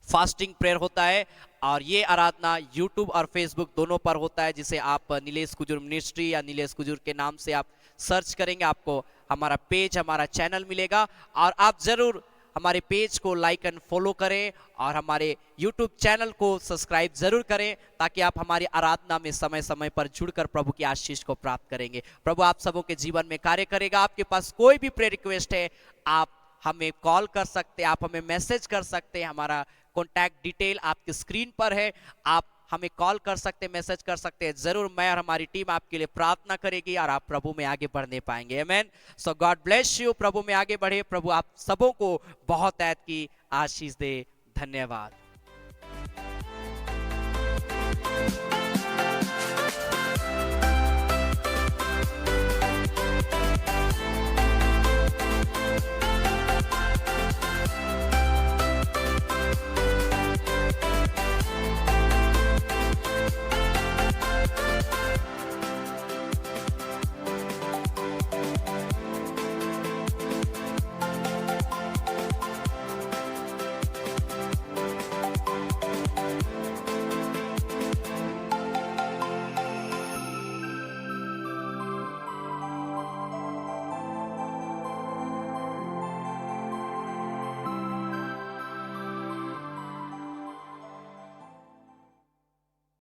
फास्टिंग प्रेयर होता है। और ये आराधना यूट्यूब और फेसबुक दोनों पर होता है, जिसे आप नीलेश कुजूर मिनिस्ट्री या नीलेश कुजूर के नाम से आप सर्च करेंगे, आपको हमारा पेज, हमारा चैनल मिलेगा। और आप जरूर हमारे पेज को लाइक एंड फॉलो करें और हमारे यूट्यूब चैनल को सब्सक्राइब जरूर करें, ताकि आप हमारी आराधना में समय समय पर जुड़कर प्रभु की आशीष को प्राप्त करेंगे। प्रभु आप सबों के जीवन में कार्य करेगा। आपके पास कोई भी प्रेयर रिक्वेस्ट है, आप हमें कॉल कर सकते हैं, आप हमें मैसेज कर सकते हैं। हमारा कॉन्टैक्ट डिटेल आपकी स्क्रीन पर है, आप हमें कॉल कर सकते हैं, मैसेज कर सकते हैं। जरूर मैं और हमारी टीम आपके लिए प्रार्थना करेगी और आप प्रभु में आगे बढ़ने पाएंगे। आमेन। सो गॉड ब्लेस यू। प्रभु में आगे बढ़े। प्रभु आप सबों को बहुत ऐत की आशीष दे। धन्यवाद।